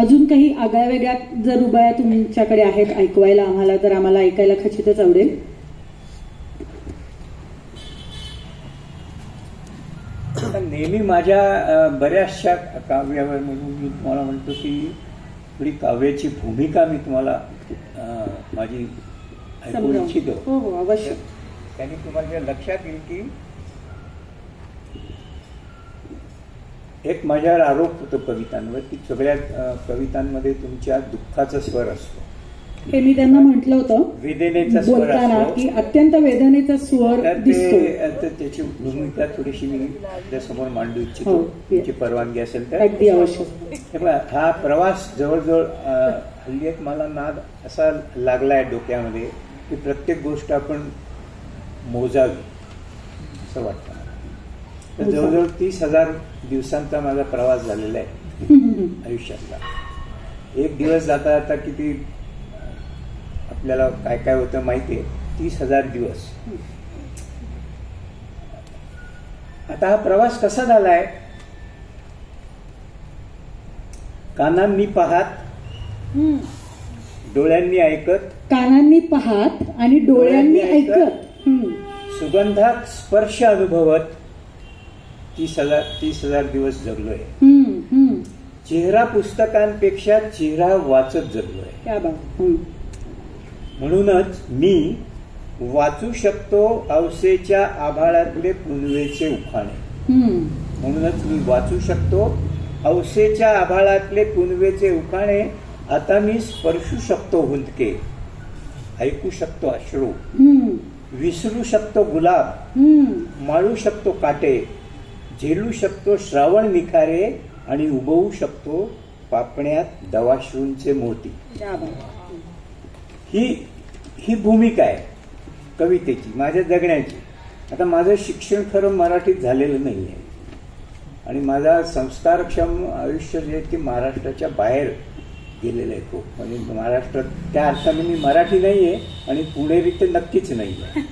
अजून काही आगळ्या वेगळ्या जर रुबाया तुमच्याकडे आहेत ऐकवायला आम्हाला, तर आम्हाला ऐकायला खचितच आवडेल. नेहमी माझ्या बऱ्याचशा काव्यावर म्हणून मी तुम्हाला म्हणतो की थोडी काव्याची भूमिका मी तुम्हाला माझी ऐकू इच्छितो. हो हो अवश्य. त्यांनी तुम्हाला लक्षात येईल की एक माझ्यावर आरोप होतो कवितांवर की सगळ्या कवितांमध्ये तुमच्या दुःखाचा स्वर असतो. हे मी त्यांना म्हटलं होतं वेदनेचा स्वर बोलताना असतो की अत्यंत वेदनेचा स्वर दिसतो. तर त्याची भूमिका थोडीशी मी आपल्यासमोर मांडू इच्छितो. हो, तुमची परवानगी असेल तर. अगदी अवश्य. हे बघा, हा प्रवास जवळजवळ हल्ली एक मला नाद असा लागलाय डोक्यामध्ये की प्रत्येक गोष्ट आपण मोजावी असं वाटतं. तर जवळजवळ 30,000 दिवसांचा माझा प्रवास झालेला आहे आयुष्यातला. एक दिवस जाता जाता किती आपल्याला काय काय होतं माहितीये. 30,000 दिवस. आता हा प्रवास कसा झालाय? कानांनी पाहत, डोळ्यांनी ऐकत, कानांनी पाहत आणि डोळ्यांनी ऐकत, सुगंधात स्पर्श अनुभवत 30,000 दिवस जगलोय. चेहरा पुस्तकांपेक्षा चेहरा वाचत जगलोय. क्या बात. म्हणूनच मी वाचू शकतो औसेच्या आभाळातले पुनवेचे उखाणे. म्हणूनच मी वाचू शकतो औसेच्या आभाळातले पुनवेचे उखाणे. आता मी स्पर्शू शकतो हुंदके, ऐकू शकतो अश्रू, विसरू शकतो गुलाब, माळू शकतो काटे, झेलू शकतो श्रावण निखारे आणि उगवू शकतो पापण्यात दवाश्रूंचे मोती. ही भूमिका आहे कवितेची, माझ्या जगण्याची. आता माझं शिक्षण खरं मराठीत झालेलं नाही आहे आणि माझा संस्कारक्षम आयुष्य जे की महाराष्ट्राच्या बाहेर गेलेलं आहे खूप. म्हणजे महाराष्ट्रात त्या अर्थाने मी मराठी नाहीये आणि पुणेरी तर नक्कीच नाहीये.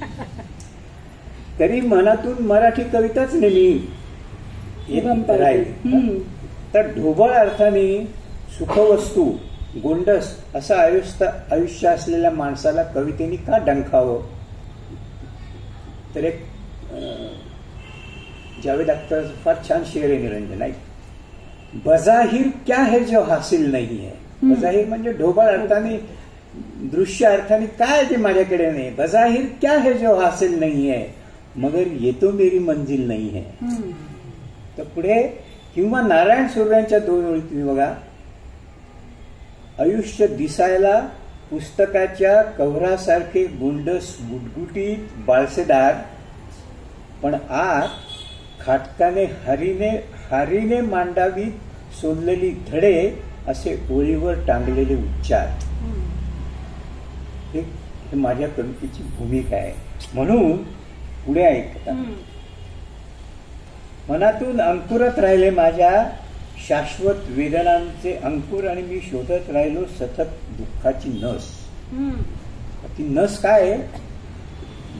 तरी मनातून मराठी कविताच नेहमी राहिली. तर ढोबळ अर्थाने सुखवस्तू, गोंडस असं आयुष्य असलेल्या माणसाला कवितेने का डंखावं? तर एक जावेद अख्तरचं फार छान शेर आहे निरंजन. बजाहिर क्या है जो हासिल नहीं है. बजाहिर म्हणजे ढोबळ अर्थाने, दृश्य अर्थाने काय जे माझ्याकडे नाही. बजाहिर क्या है जो हासिल नहीं है, मगर ये तो मेरी मंजिल नहीं है. तर पुढे किंवा नारायण सुर्व्यांच्या 2 ओळी तुम्ही बघा. आयुष्य दिसायला पुस्तकाच्या कव्हरासारखे गुंडस गुटगुटीत बाळसेदार, पण आत खाटकाने हारीने मांडावीत सोडलेली धडे असे ओळीवर टांगलेले उच्चार. हे माझ्या कवितेची भूमिका आहे. म्हणून पुढे ऐकता. मनातून अंकुरत राहिले माझ्या शाश्वत वेदनांचे अंकुर आणि मी शोधत राहिलो सतत दुःखाची नस. ती नस काय?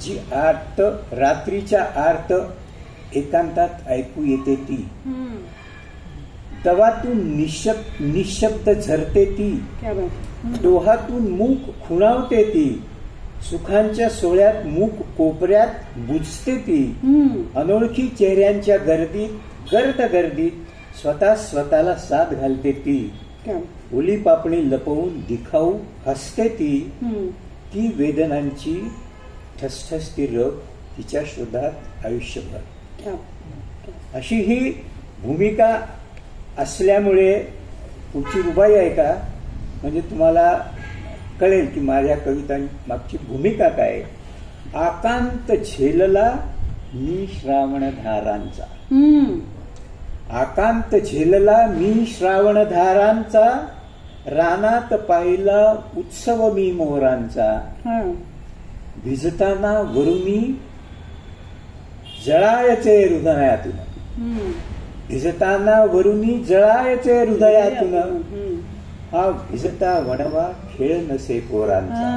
जी आर्त रात्रीच्या आर्त एकांतात ऐकू येते ती. तवातून निशब्द झरते ती. डोहातून मूक खुणावते ती. सुखांच्या सोहळ्यात मूक कोपऱ्यात बुजते ती. अनोळखी चेहऱ्यांच्या गर्दीत स्वतःला साथ घालते ती. ओली पापणी लपवून दिखाऊ हसते ती. ती वेदनांची ठसठसती रग तिच्या शोधात आयुष्यभर. अशी ही भूमिका असल्यामुळे पुढची रुबाई आहे का म्हणजे तुम्हाला कळेल की माझ्या कवितांमागची भूमिका काय. आकांत झेलला मी श्रावणधारांचा, आकांत झेलला मी श्रावणधारांचा, रानात पाहिला उत्सव मी मोहरांचा, भिजताना वरुणी जळायचे हृदयातून, भिजताना वरुणी जळायचे हृदयातून, हा भिजता वणवा खेळ नसे पोरांचा.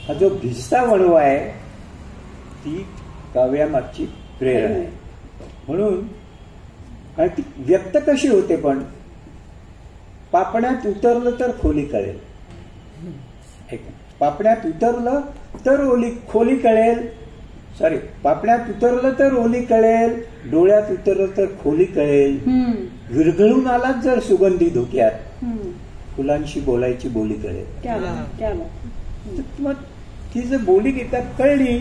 हा जो भिजता वणवा आहे ती काव्यामागची प्रेरणा आहे. म्हणून आणि ती व्यक्त कशी होते पण पापण्यात उतरलं तर खोली कळेल, पापण्यात उतरलं तर खोली कळेल, सॉरी पापण्यात उतरलं तर ओली कळेल, डोळ्यात उतरलं तर खोली कळेल, विरघळून आलात जर सुगंधी धोक्यात फुलांशी बोलायची बोली कळेल. मग ती जर बोली घेतात कळली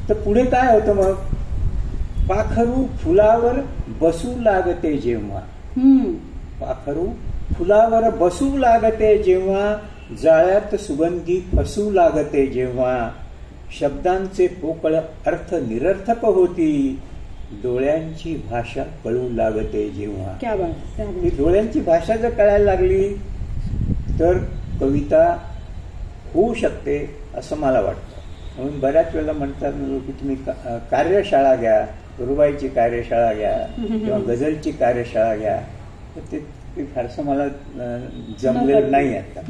तर पुढे काय होतं मग. पाखरू फुलावर बसू लागते जेव्हा, पाखरू फुलावर बसू लागते जेव्हा, जाळ्यात सुगंधी फसू लागते जेव्हा, शब्दांचे पोकळ अर्थ निरर्थक होती, डोळ्यांची भाषा कळू लागते जेव्हा. ही डोळ्यांची भाषा जर कळायला लागली तर कविता होऊ शकते असं मला वाटतं. म्हणून बऱ्याच वेळेला म्हणतात की तुम्ही कार्यशाळा घ्या, रुबाईची कार्यशाळा घ्या किंवा गझलची कार्यशाळा घ्या, तर ते फारसं मला जमलेलं नाही आता.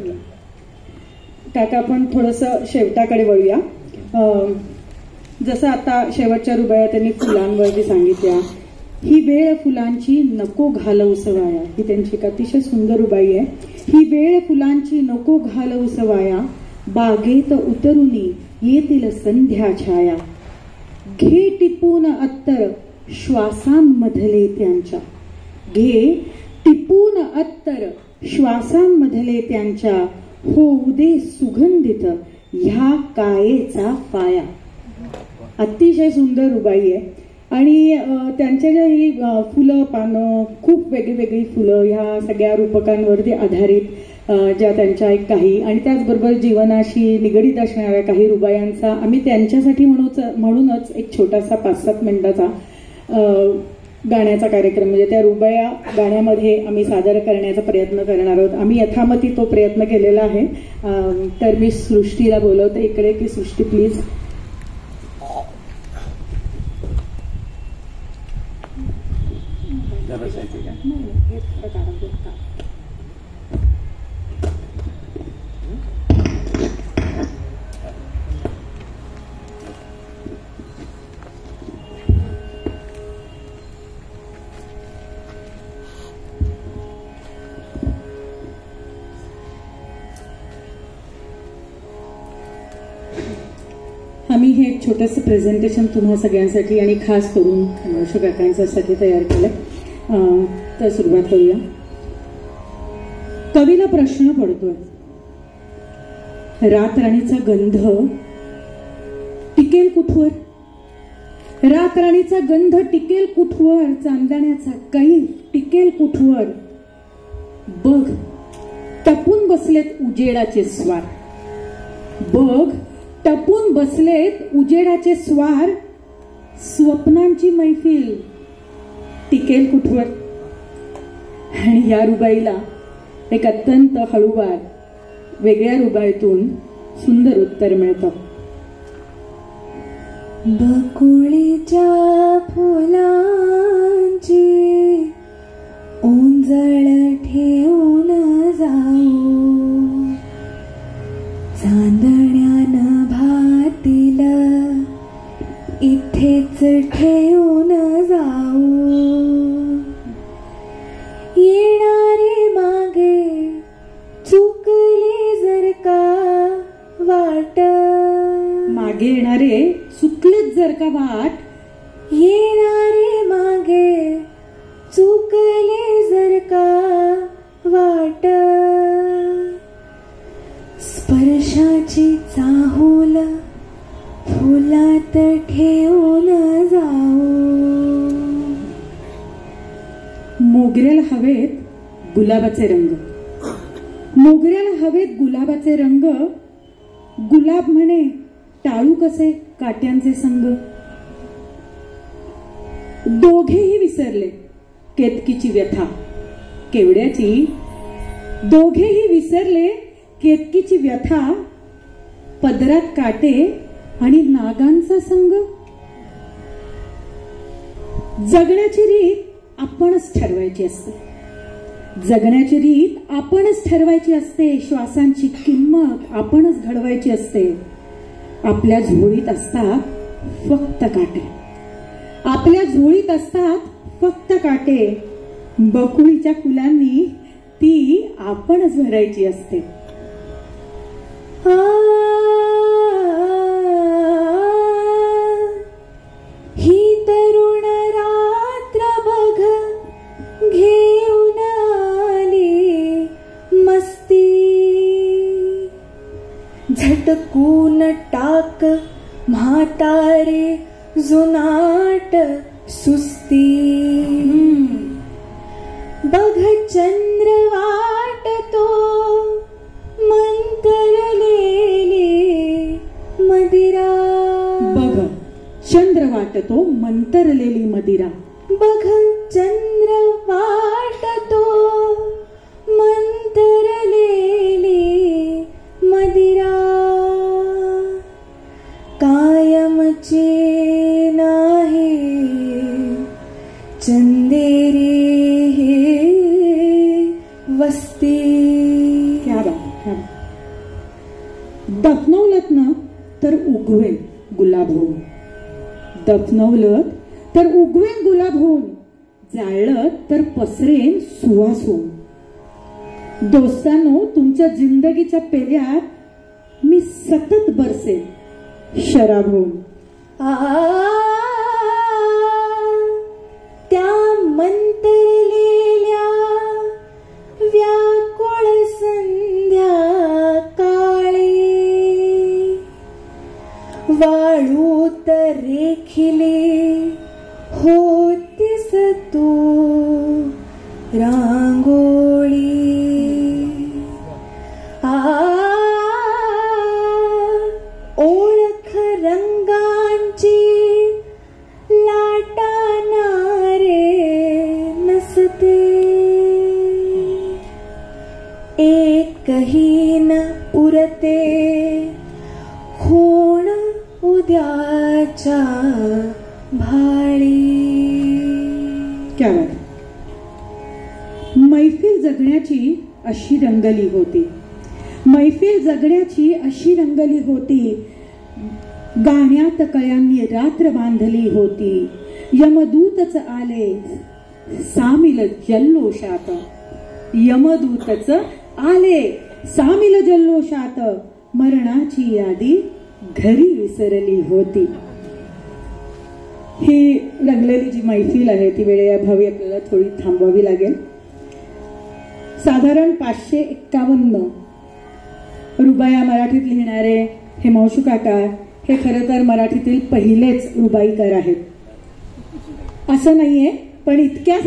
काका आपण थोडंसं शेवटाकडे वळूया. जसं आता शेवटच्या रुबाया त्यांनी फुलांवरती सांगितल्या, ही वेळ फुलांची नको घालवू सवाया, ही त्यांची एक अतिशय सुंदर रुबाई आहे. ही वेळ फुलांची नको घालवू सवाया, बागेत उतरुनी येतील संध्या छाया, घे टिपून अत्तर श्वासांमधले त्यांच्या, घे टिपून अत्तर श्वासांमधले त्यांच्या, होऊ दे सुगंधित ह्या कायेचा पाया. अतिशय सुंदर रुबाई आहे. आणि त्यांच्या ज्या ही फुलं पानं खूप वेगळी फुलं ह्या सगळ्या रूपकांवरती आधारित ज्या त्यांच्या एक काही आणि त्याचबरोबर जीवनाशी निगडीत असणाऱ्या काही रुबायांचा आम्ही त्यांच्यासाठी म्हणूनच एक छोटासा 5-7 मिनिटाचा गाण्याचा कार्यक्रम म्हणजे त्या रुबाया गाण्यामध्ये आम्ही सादर करण्याचा प्रयत्न करणार आहोत. आम्ही यथामती तो प्रयत्न केलेला आहे. तर मी सृष्टीला बोलवते इकडे की सृष्टी प्लीज. आम्ही हे एक छोटंसं प्रेझेंटेशन तुम्हा सगळ्यांसाठी आणि खास करून अशोक काकांसाठी तयार केलंय. तर सुरुवात करूया. कवीला प्रश्न पडतोय, रातराणीचा गंध टिकेल कुठवर, रातराणीचा गंध टिकेल कुठवर, चांदण्याचा कैफ टिकेल कुठवर, बघ टपून बसलेत उजेडाचे स्वार, बघ टपून बसलेत उजेडाचे स्वार, स्वप्नांची मैफिल टिकेल कुठवर. आणि या रुबाईला एक अत्यंत हळूवार वेगळ्या रुबाईतून सुंदर उत्तर मिळतं. बकुळीच्या फुलांची ओंजळ ठेवून जाऊ, चांदण्यानं भातील इथेच ठेवून जाऊ, येणारे मागे चुकले जर का वाट, मागे येणारे चुकलेच जर का वाट, येणारे मागे चुकले जर का वाट, स्पर्शाची मोगऱ्याला हवेत गुलाबाचे रंग, मोगऱ्याला हवेत गुलाबाचे रंग, गुलाब म्हणे टाळू कसे काट्यांचे संग. दोघेही विसरले केतकीची व्यथा केवड्याची, दोघेही विसरले केतकीची व्यथा, पदरात काटे आणि नागांचा संग. जगण्याची रीत आपणच ठरवायची असते, जगण्याची रीत आपणच ठरवायची असते, श्वासांची किंमत आपणच घडवायची असते. आपल्या झोळीत असतात फक्त काटे, आपल्या झोळीत असतात फक्त काटे, बकुळीच्या फुलांनी ती आपणच भरायची असते. ही तरुण रात्र बघ घेऊन आली मस्ती, झटकून टाक म्हातारे जुनाट सुस्ती. बघ चंद्र वाटतो मंतरलेली मदिरा, बघ चंद्र वाटतो मंतरलेली मदिरा, बघ चंद्र वाटतो मंतरलेली मदिरा. कायमची नाही चंदेरी वस्ती. क्या बात. दफनवलत ना तर उगवेल गुलाब होऊन, दफनवलं तर उगवेल गुलाब होऊन, जाळलं तर पसरेन सुवास होऊन. दोस्तांनो, तुमच्या जिंदगीच्या पेल्यात मी सतत बरसेन शराब होऊन. त्या मंतरलेल्या व्याकुळ संध्या काळी, वाळूत रेखिले होतीस तू रांगोळी. ओळख रंगांची लाटाणारे नसते, एकही न पुरते होण उद्याच्या भाळी. क्या बात. मैफिल जगण्याची अशी रंगली होती, मैफिल जगण्याची अशी रंगली होती, गाण्यात कळ्यांनी रात्र बांधली होती. यमदूतच आले सामील जल्लोषात, यमदूतच आले सामील जल्लोषात, मरणाची यादी घरी विसरली होती. ही रंगलेली जी मैफिल आहे ती वेळेअभावी आपल्याला थोडी थांबवावी लागेल. साधारण 551 रुबाया मराठीत लिहिणारे हिमांशू काका हे खरं तर मराठीतील पहिलेच रुबाईकार आहेत असं नाहीये, पण इतक्या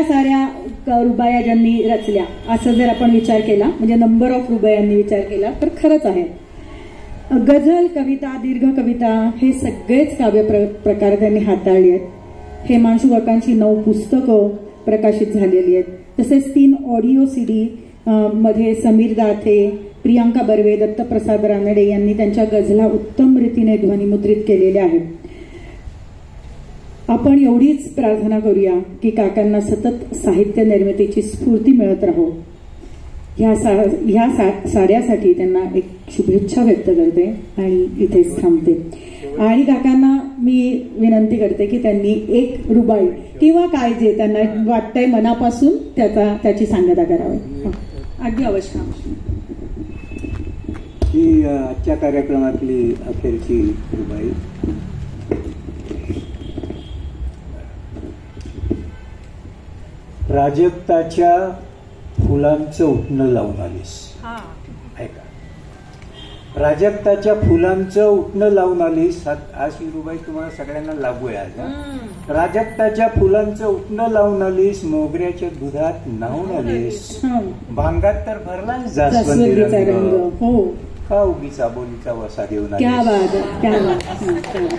साऱ्या रुबाया ज्यांनी रचल्या असं जर आपण विचार केला, म्हणजे नंबर ऑफ रुबायांनी विचार केला तर खरंच आहे. गझल, कविता, दीर्घ कविता हे सगळेच काव्य प्रकार त्यांनी हाताळले आहेत. हिमांशू काकांची 9 पुस्तकं प्रकाशित झालेली आहेत. तसेच 3 ऑडिओ CD मध्ये समीर दाथे, प्रियांका बर्वे, दत्तप्रसाद रानडे यांनी त्यांच्या गझला उत्तम रीतीने ध्वनिमुद्रित केलेल्या आहेत. आपण एवढीच प्रार्थना करूया की काकांना सतत साहित्य निर्मितीची स्फूर्ती मिळत राहो. ह्या साऱ्यासाठी त्यांना एक शुभेच्छा व्यक्त करते आणि इथेच थांबते. आणि काकांना मी विनंती करते की त्यांनी एक रुबाई किंवा काय जे त्यांना वाटतंय मनापासून त्याची सांगता करावी. अगदी अवश्य. ही आजच्या कार्यक्रमातली अखेरची रुबाई. प्राजक्ताच्या फुलांचं उठणं लावून आलीस. ऐका. प्राजक्ताच्या फुलांचं उठणं लावून आलीस. आज हिरूबाई तुम्हाला सगळ्यांना लागू आहे आज. प्राजक्ताच्या फुलांचं उठणं लावून आलीस, मोगऱ्याच्या दुधात न्हावून आलीस, भांगात तर भरलाच जास्वंदीचा रंग. हो, का उगीच आबोलीचा वसा देऊन क्या आलीस. बात आहे, क्या बात आहे.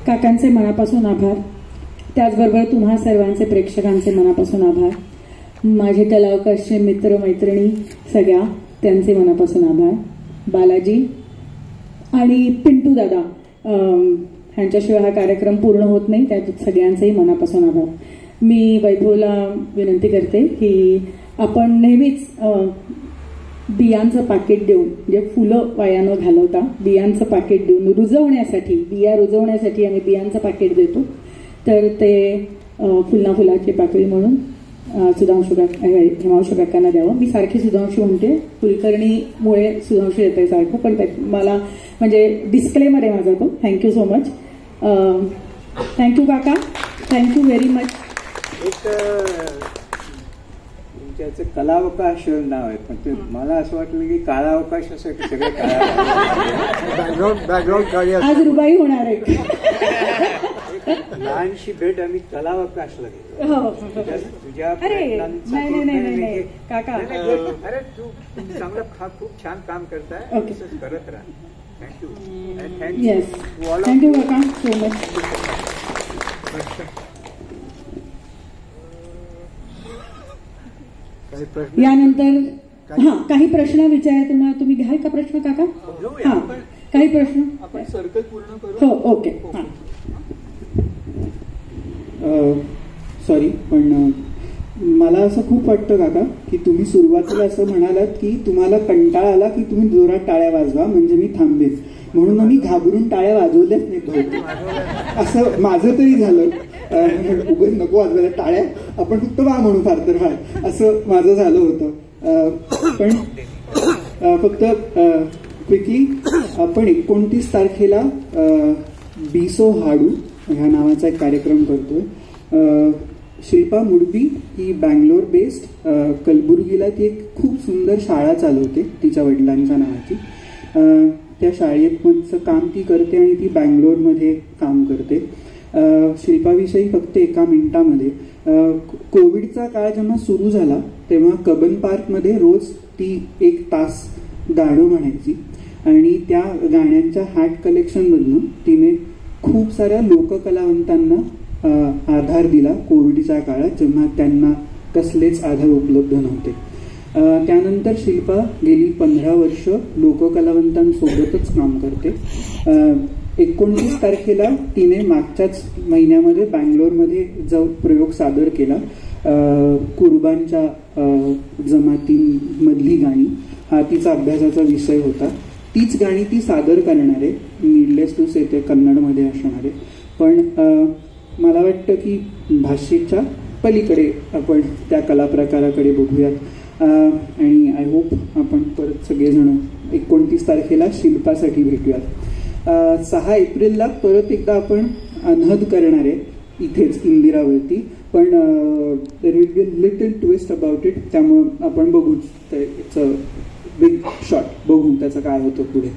काकांचे मनापासून आभार, त्याचबरोबर तुम्हा सर्वांचे प्रेक्षकांचे मनापासून आभार, माझे कलावकाशचे मित्र मैत्रिणी सगळ्या त्यांचे मनापासून आभार, बालाजी आणि पिंटू दादा ह्यांच्याशिवाय हा कार्यक्रम पूर्ण होत नाही, त्या सगळ्यांचेही मनापासून आभार. मी वैभवला विनंती करते की आपण नेहमीच बियांचं पाकिट देऊन, म्हणजे फुलं वाया न घालवता बियांचं पाकिट देऊन रुजवण्यासाठी, बिया रुजवण्यासाठी आम्ही बियांचं पाकिट देतो. तर ते फुलना फुलाची पाकळी म्हणून हिमांशू काकांना द्यावं. मी सारखी सुधांशू म्हणते, कुलकर्णीमुळे सुधांशू येते सारखं, पण मला म्हणजे डिस्क्लेमर आहे माझा तो. Thank you so much. थँक्यू काका, थँक्यू व्हेरी मच. तुमच्याचं कलावकाश नाव आहे, पण ते मला असं वाटलं की काळावकाश असं सगळे बॅकग्राऊंड काढी आज रुबाई होणार आहे. लहानशी भेट आम्ही कलावकाशला हो. तुझ्या अरे नाही काका, अरे तू चांगलं खूप छान काम करताय, तसंच करत राहा. थँक्यू. येस, थँक्यू काका सो मच. यानंतर काही प्रश्न विचारायचे तुम्हाला, तुम्ही घ्याल का प्रश्न काका? हा, काही प्रश्न आपण सर्कल पूर्ण करू. हो, ओके. सॉरी, पण मला असं खूप वाटतं काका की तुम्ही सुरुवातीला असं म्हणालात की तुम्हाला कंटाळा आला की तुम्ही जोरात टाळ्या वाजवा म्हणजे मी थांबेन, म्हणून मी घाबरून टाळ्या वाजवल्याच नाही. असं माझं तरी झालं, उगाच नको वाजवायला टाळ्या, आपण फक्त वा म्हणू फार तर फार, असं माझं झालं होतं. पण फक्त क्विकली, आपण 29 तारखेला बीसो हाडू ह्या नावाचा एक कार्यक्रम करतोय. शिल्पा मुडबी ही बँगलोर बेस्ड, कलबुर्गीला ती एक खूप सुंदर शाळा चालवते तिच्या वडिलांच्या नावाची. त्या शाळेतचं काम ती करते आणि ती बँगलोरमध्ये काम करते. शिल्पाविषयी फक्त एका मिनिटामध्ये, कोविडचा काळ जेव्हा सुरू झाला तेव्हा कबन पार्कमध्ये रोज ती 1 तास गाणं म्हणायची आणि त्या गाण्यांच्या हॅट कलेक्शनमधून तिने खूप साऱ्या लोककलावंतांना आधार दिला कोविडच्या काळात, जेव्हा त्यांना कसलेच आधार उपलब्ध नव्हते. त्यानंतर शिल्पा गेली 15 वर्ष लोककलावंतांसोबतच काम करते. 29 तारखेला तिने मागच्याच महिन्यामध्ये बँगलोरमध्ये जो प्रयोग सादर केला, कुर्बानच्या जमातींमधली गाणी, हा तिचा अभ्यासाचा विषय होता. तीच गाणी ती सादर करणार आहे, नीडलेस टू से ते कन्नडमध्ये असणार आहे. पण मला वाटतं की भाषेच्या पलीकडे आपण त्या कलाप्रकाराकडे बघूयात आणि आय होप आपण परत सगळेजण 29 तारखेला शिल्पासाठी भेटूयात. 6 एप्रिलला परत एकदा आपण अनहद करणार आहे इथेच इंदिरावरती, पण there will be a little twist about it, त्यामुळं आपण बघूच, इट्स अ बिग शॉट, बघू त्याचं काय होतं पुढे.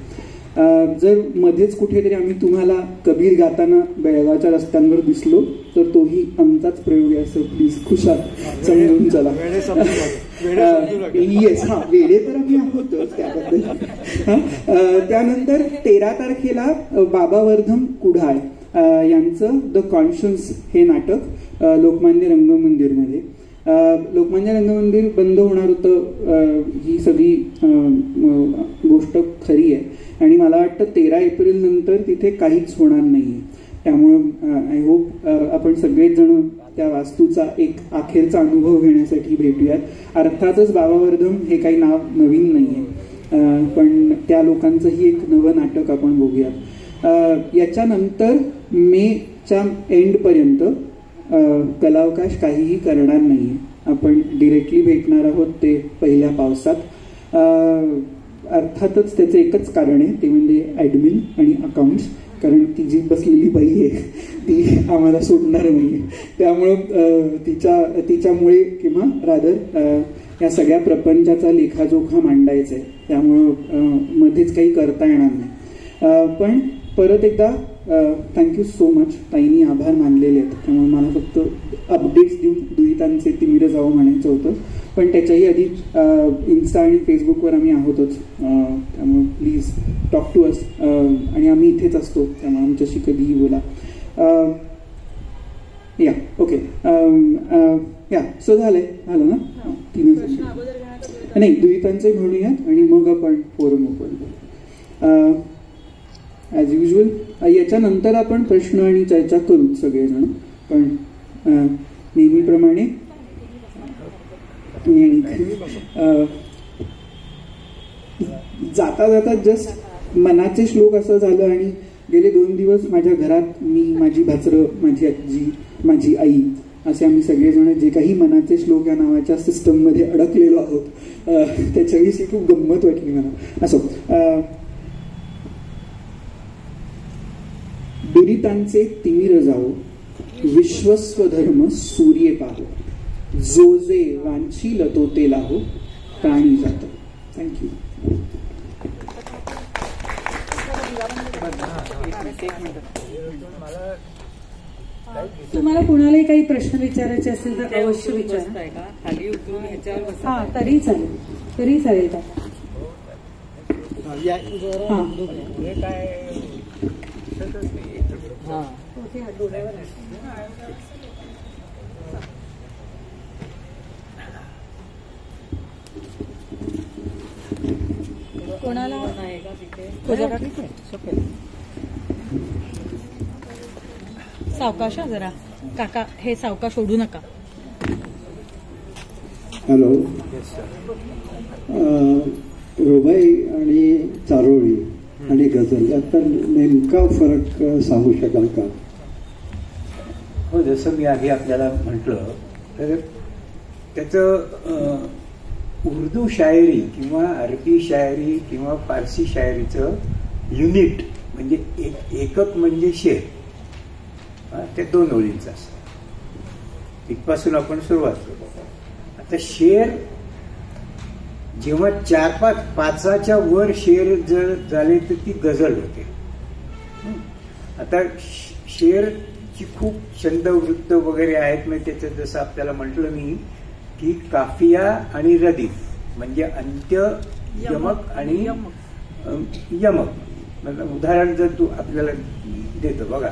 जर मध्येच कुठेतरी आम्ही तुम्हाला कबीर गाताना बेळगावच्या रस्त्यांवर दिसलो तर तोही आमचाच प्रयोग आहे, असं प्लीज खुशाल समजून चला. येस, हा, वेळे तर आम्ही आहोतच त्याबद्दल. त्यानंतर 13 तारखेला बाबा वर्धम कुडाळ यांचं द कॉन्शन्स हे नाटक लोकमान्य रंगमंदिरमध्ये. लोकमान्य रंगमंदिर बंद होणार होतं, ही सगळी गोष्ट खरी आहे आणि मला वाटतं 13 एप्रिल नंतर तिथे काहीच होणार नाहीये. त्यामुळं आय होप आपण सगळेच जण त्या वास्तूचा एक अखेरचा अनुभव घेण्यासाठी भेटूयात. अर्थातच बाबा वर्धम हे काही नाव नवीन नाहीये, पण त्या लोकांचंही एक नवं नाटक आपण बघूयात. याच्यानंतर मेच्या एंडपर्यंत कलावकाश काहीही करणार नाहीये, आपण डिरेक्टली भेटणार आहोत ते पहिल्या पावसात. अर्थातच त्याचं एकच कारण आहे, ते म्हणजे ॲडमिन आणि अकाउंट्स. कारण ती जी बसलेली बाई आहे ती आम्हाला सोडणार नाहीये. त्यामुळं तिच्यामुळे किंवा रादर या सगळ्या प्रपंचाचा लेखाजोखा मांडायचा आहे. त्यामुळं मध्येच काही करता येणार नाही. पण परत एकदा थँक्यू सो मच. ताईंनी आभार मानलेले आहेत. त्यामुळे मला फक्त अपडेट्स देऊन दुहितांचे तिमिर जावं म्हणायचं होतं. पण त्याच्याही आधी इन्स्टा आणि फेसबुकवर आम्ही आहोतच. त्यामुळे प्लीज टॉक टू अस. आणि आम्ही इथेच असतो, त्यामुळे आमच्याशी कधीही बोला. या ओके या सो झालं ना. नाही, दुहितांचे म्हणूयात आणि मग आपण फोरम ओपन करू ॲज युजल. याच्यानंतर आपण प्रश्न आणि चर्चा करू सगळेजण. पण नेहमीप्रमाणे जाता जाता जस्ट मनाचे श्लोक असं झालं. आणि गेले 2 दिवस माझ्या घरात मी, माझी भाचरं, माझी आजी, माझी आई असे आम्ही सगळेजण जे काही मनाचे श्लोक या नावाच्या सिस्टममध्ये अडकलेलो आहोत, त्याच्याविषयी खूप गंमत वाटली मला. असो, दुरितांचे तिमिर जाओ, विश्वस्वधर्म सूर्ये पाहो, जो जे वांछील तो ते लाहो, प्राणी जातो. थँक्यू. तुम्हाला कुणालाही काही प्रश्न विचारायचे असतील तर अवश्य विचारा. खाली उतरून ह्याच्यावर हा, तरी चालेल, तरी चालेल. कोणाला सावकाश जरा काका, हे सावकाश सोडू नका. हॅलो. रुबाई आणि चारोळी आणि गझल याचा नेमका फरक सांगू शकाल का? हो, जसं मी आधी आपल्याला म्हटलं तर त्याचं उर्दू शायरी किंवा अरबी शायरी किंवा फारसी शायरीचं युनिट म्हणजे एकक म्हणजे शेर, ते 2 ओळींचं असतं. इथपासून आपण सुरुवात करू. आता शेर जेव्हा 4-5च्या वर शेर जर झाले तर ती गझल होते. आता शेरची खूप छंद वृत्त वगैरे आहेत. मग त्याच्यात जसं आपल्याला म्हटलं मी की काफिया आणि रदीफ म्हणजे अंत्य, यमक आणि यमक. मतलब उदाहरण जर तू आपल्याला देतो बघा.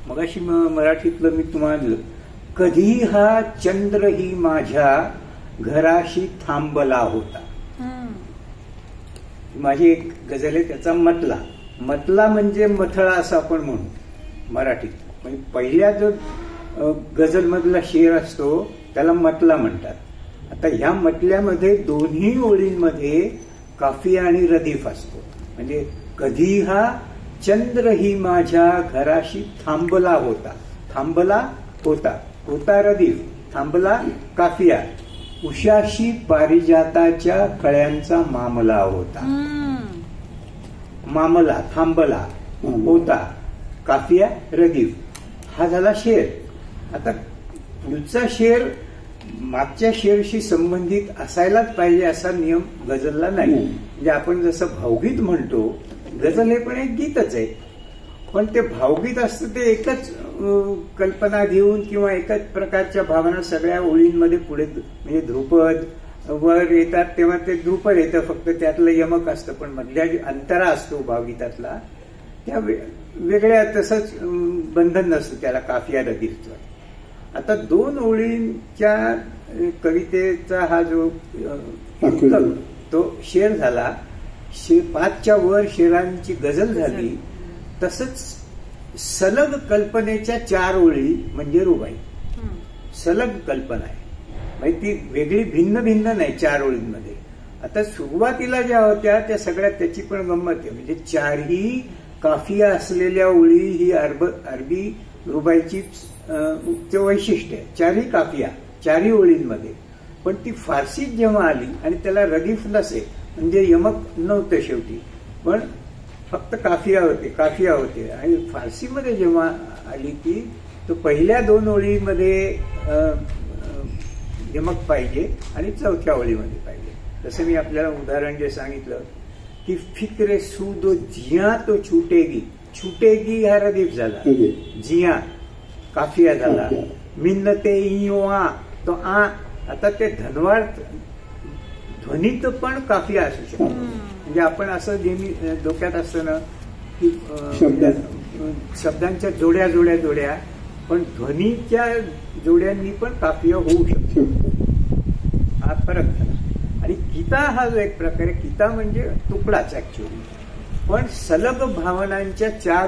मगाशी मराठीतलं मी तुम्हाला, कधी हा चंद्र ही माझ्या घराशी थांबला होता. माझी एक गझल आहे, त्याचा मतला म्हणजे मथळा असं आपण म्हणू मराठीत. म्हणजे पहिल्या जो गझलमधला शेर असतो त्याला मतला म्हणतात. आता ह्या मतल्यामध्ये दोन्ही ओळींमध्ये काफिया आणि रदीफ असतो. म्हणजे कधी हा चंद्र ही माझ्या घराशी थांबला होता, थांबला होता, होता रदीफ, थांबला काफिया, उशाशी पारिजाताच्या कळ्यांचा मामला होता. मामला, थांबला, होता, काफिया, रदीफ, हा झाला शेर. आता पुढचा शेर मागच्या शेरशी संबंधित असायलाच पाहिजे असा नियम गझलला नाही. म्हणजे आपण जसं भावगीत म्हणतो, गझल हे पण एक गीतच आहे. पण ते भावगीत असतं ते एकच कल्पना घेऊन किंवा एकच प्रकारच्या भावना सगळ्या ओळींमध्ये पुढे, म्हणजे ध्रुपद वर येतात तेव्हा ते ध्रुपद येतं, फक्त त्यातलं यमक असतं. पण मधल्या अंतरा असतो भावगीतातला त्या वेगळ्या, तसंच बंधन नसतं त्याला काफिया रदीफचं. आता 2 ओळींच्या कवितेचा हा जो तो शेर झाला, 5च्या वर शेरांची गझल झाली. तसंच सलग कल्पनेच्या 4 ओळी म्हणजे रुबाई. सलग कल्पना आहे, म्हणजे ती वेगळी भिन्न भिन्न नाही 4 ओळींमध्ये. आता सुरुवातीला ज्या होत्या त्या सगळ्यात त्याची पण गंमत आहे. म्हणजे 4ही काफिया असलेल्या ओळी ही अरबी रुबाईची वैशिष्ट्य आहे. 4ही काफिया, 4ही ओळींमध्ये. पण ती फारसीत जेव्हा आली आणि त्याला रदीफ नसे म्हणजे यमक नव्हतं शेवटी, पण फक्त काफिया होते आणि फारसीमध्ये जेव्हा आली ती तो पहिल्या 2 ओळीमध्ये यमक पाहिजे आणि 4थ्या ओळीमध्ये पाहिजे. जसं मी आपल्याला उदाहरण जे सांगितलं की फिक्रे सूदो जिया तो छुटेगी हा रदीफ झाला, जिया काफिया झाला, मिन्नते इयोआ तो आ. आता ते धनवार ध्वनीत पण काफिया असू शकतो. म्हणजे आपण असं जे डोक्यात असतं ना की शब्दांच्या जोड्या पण ध्वनीच्या जोड्यांनी पण काफिया होऊ शकतो. हा फरक झाला. आणि गीता हा जो एक प्रकार आहे, गीता म्हणजे तुकडाच ऍक्च्युअली, पण सलग भावनांच्या 4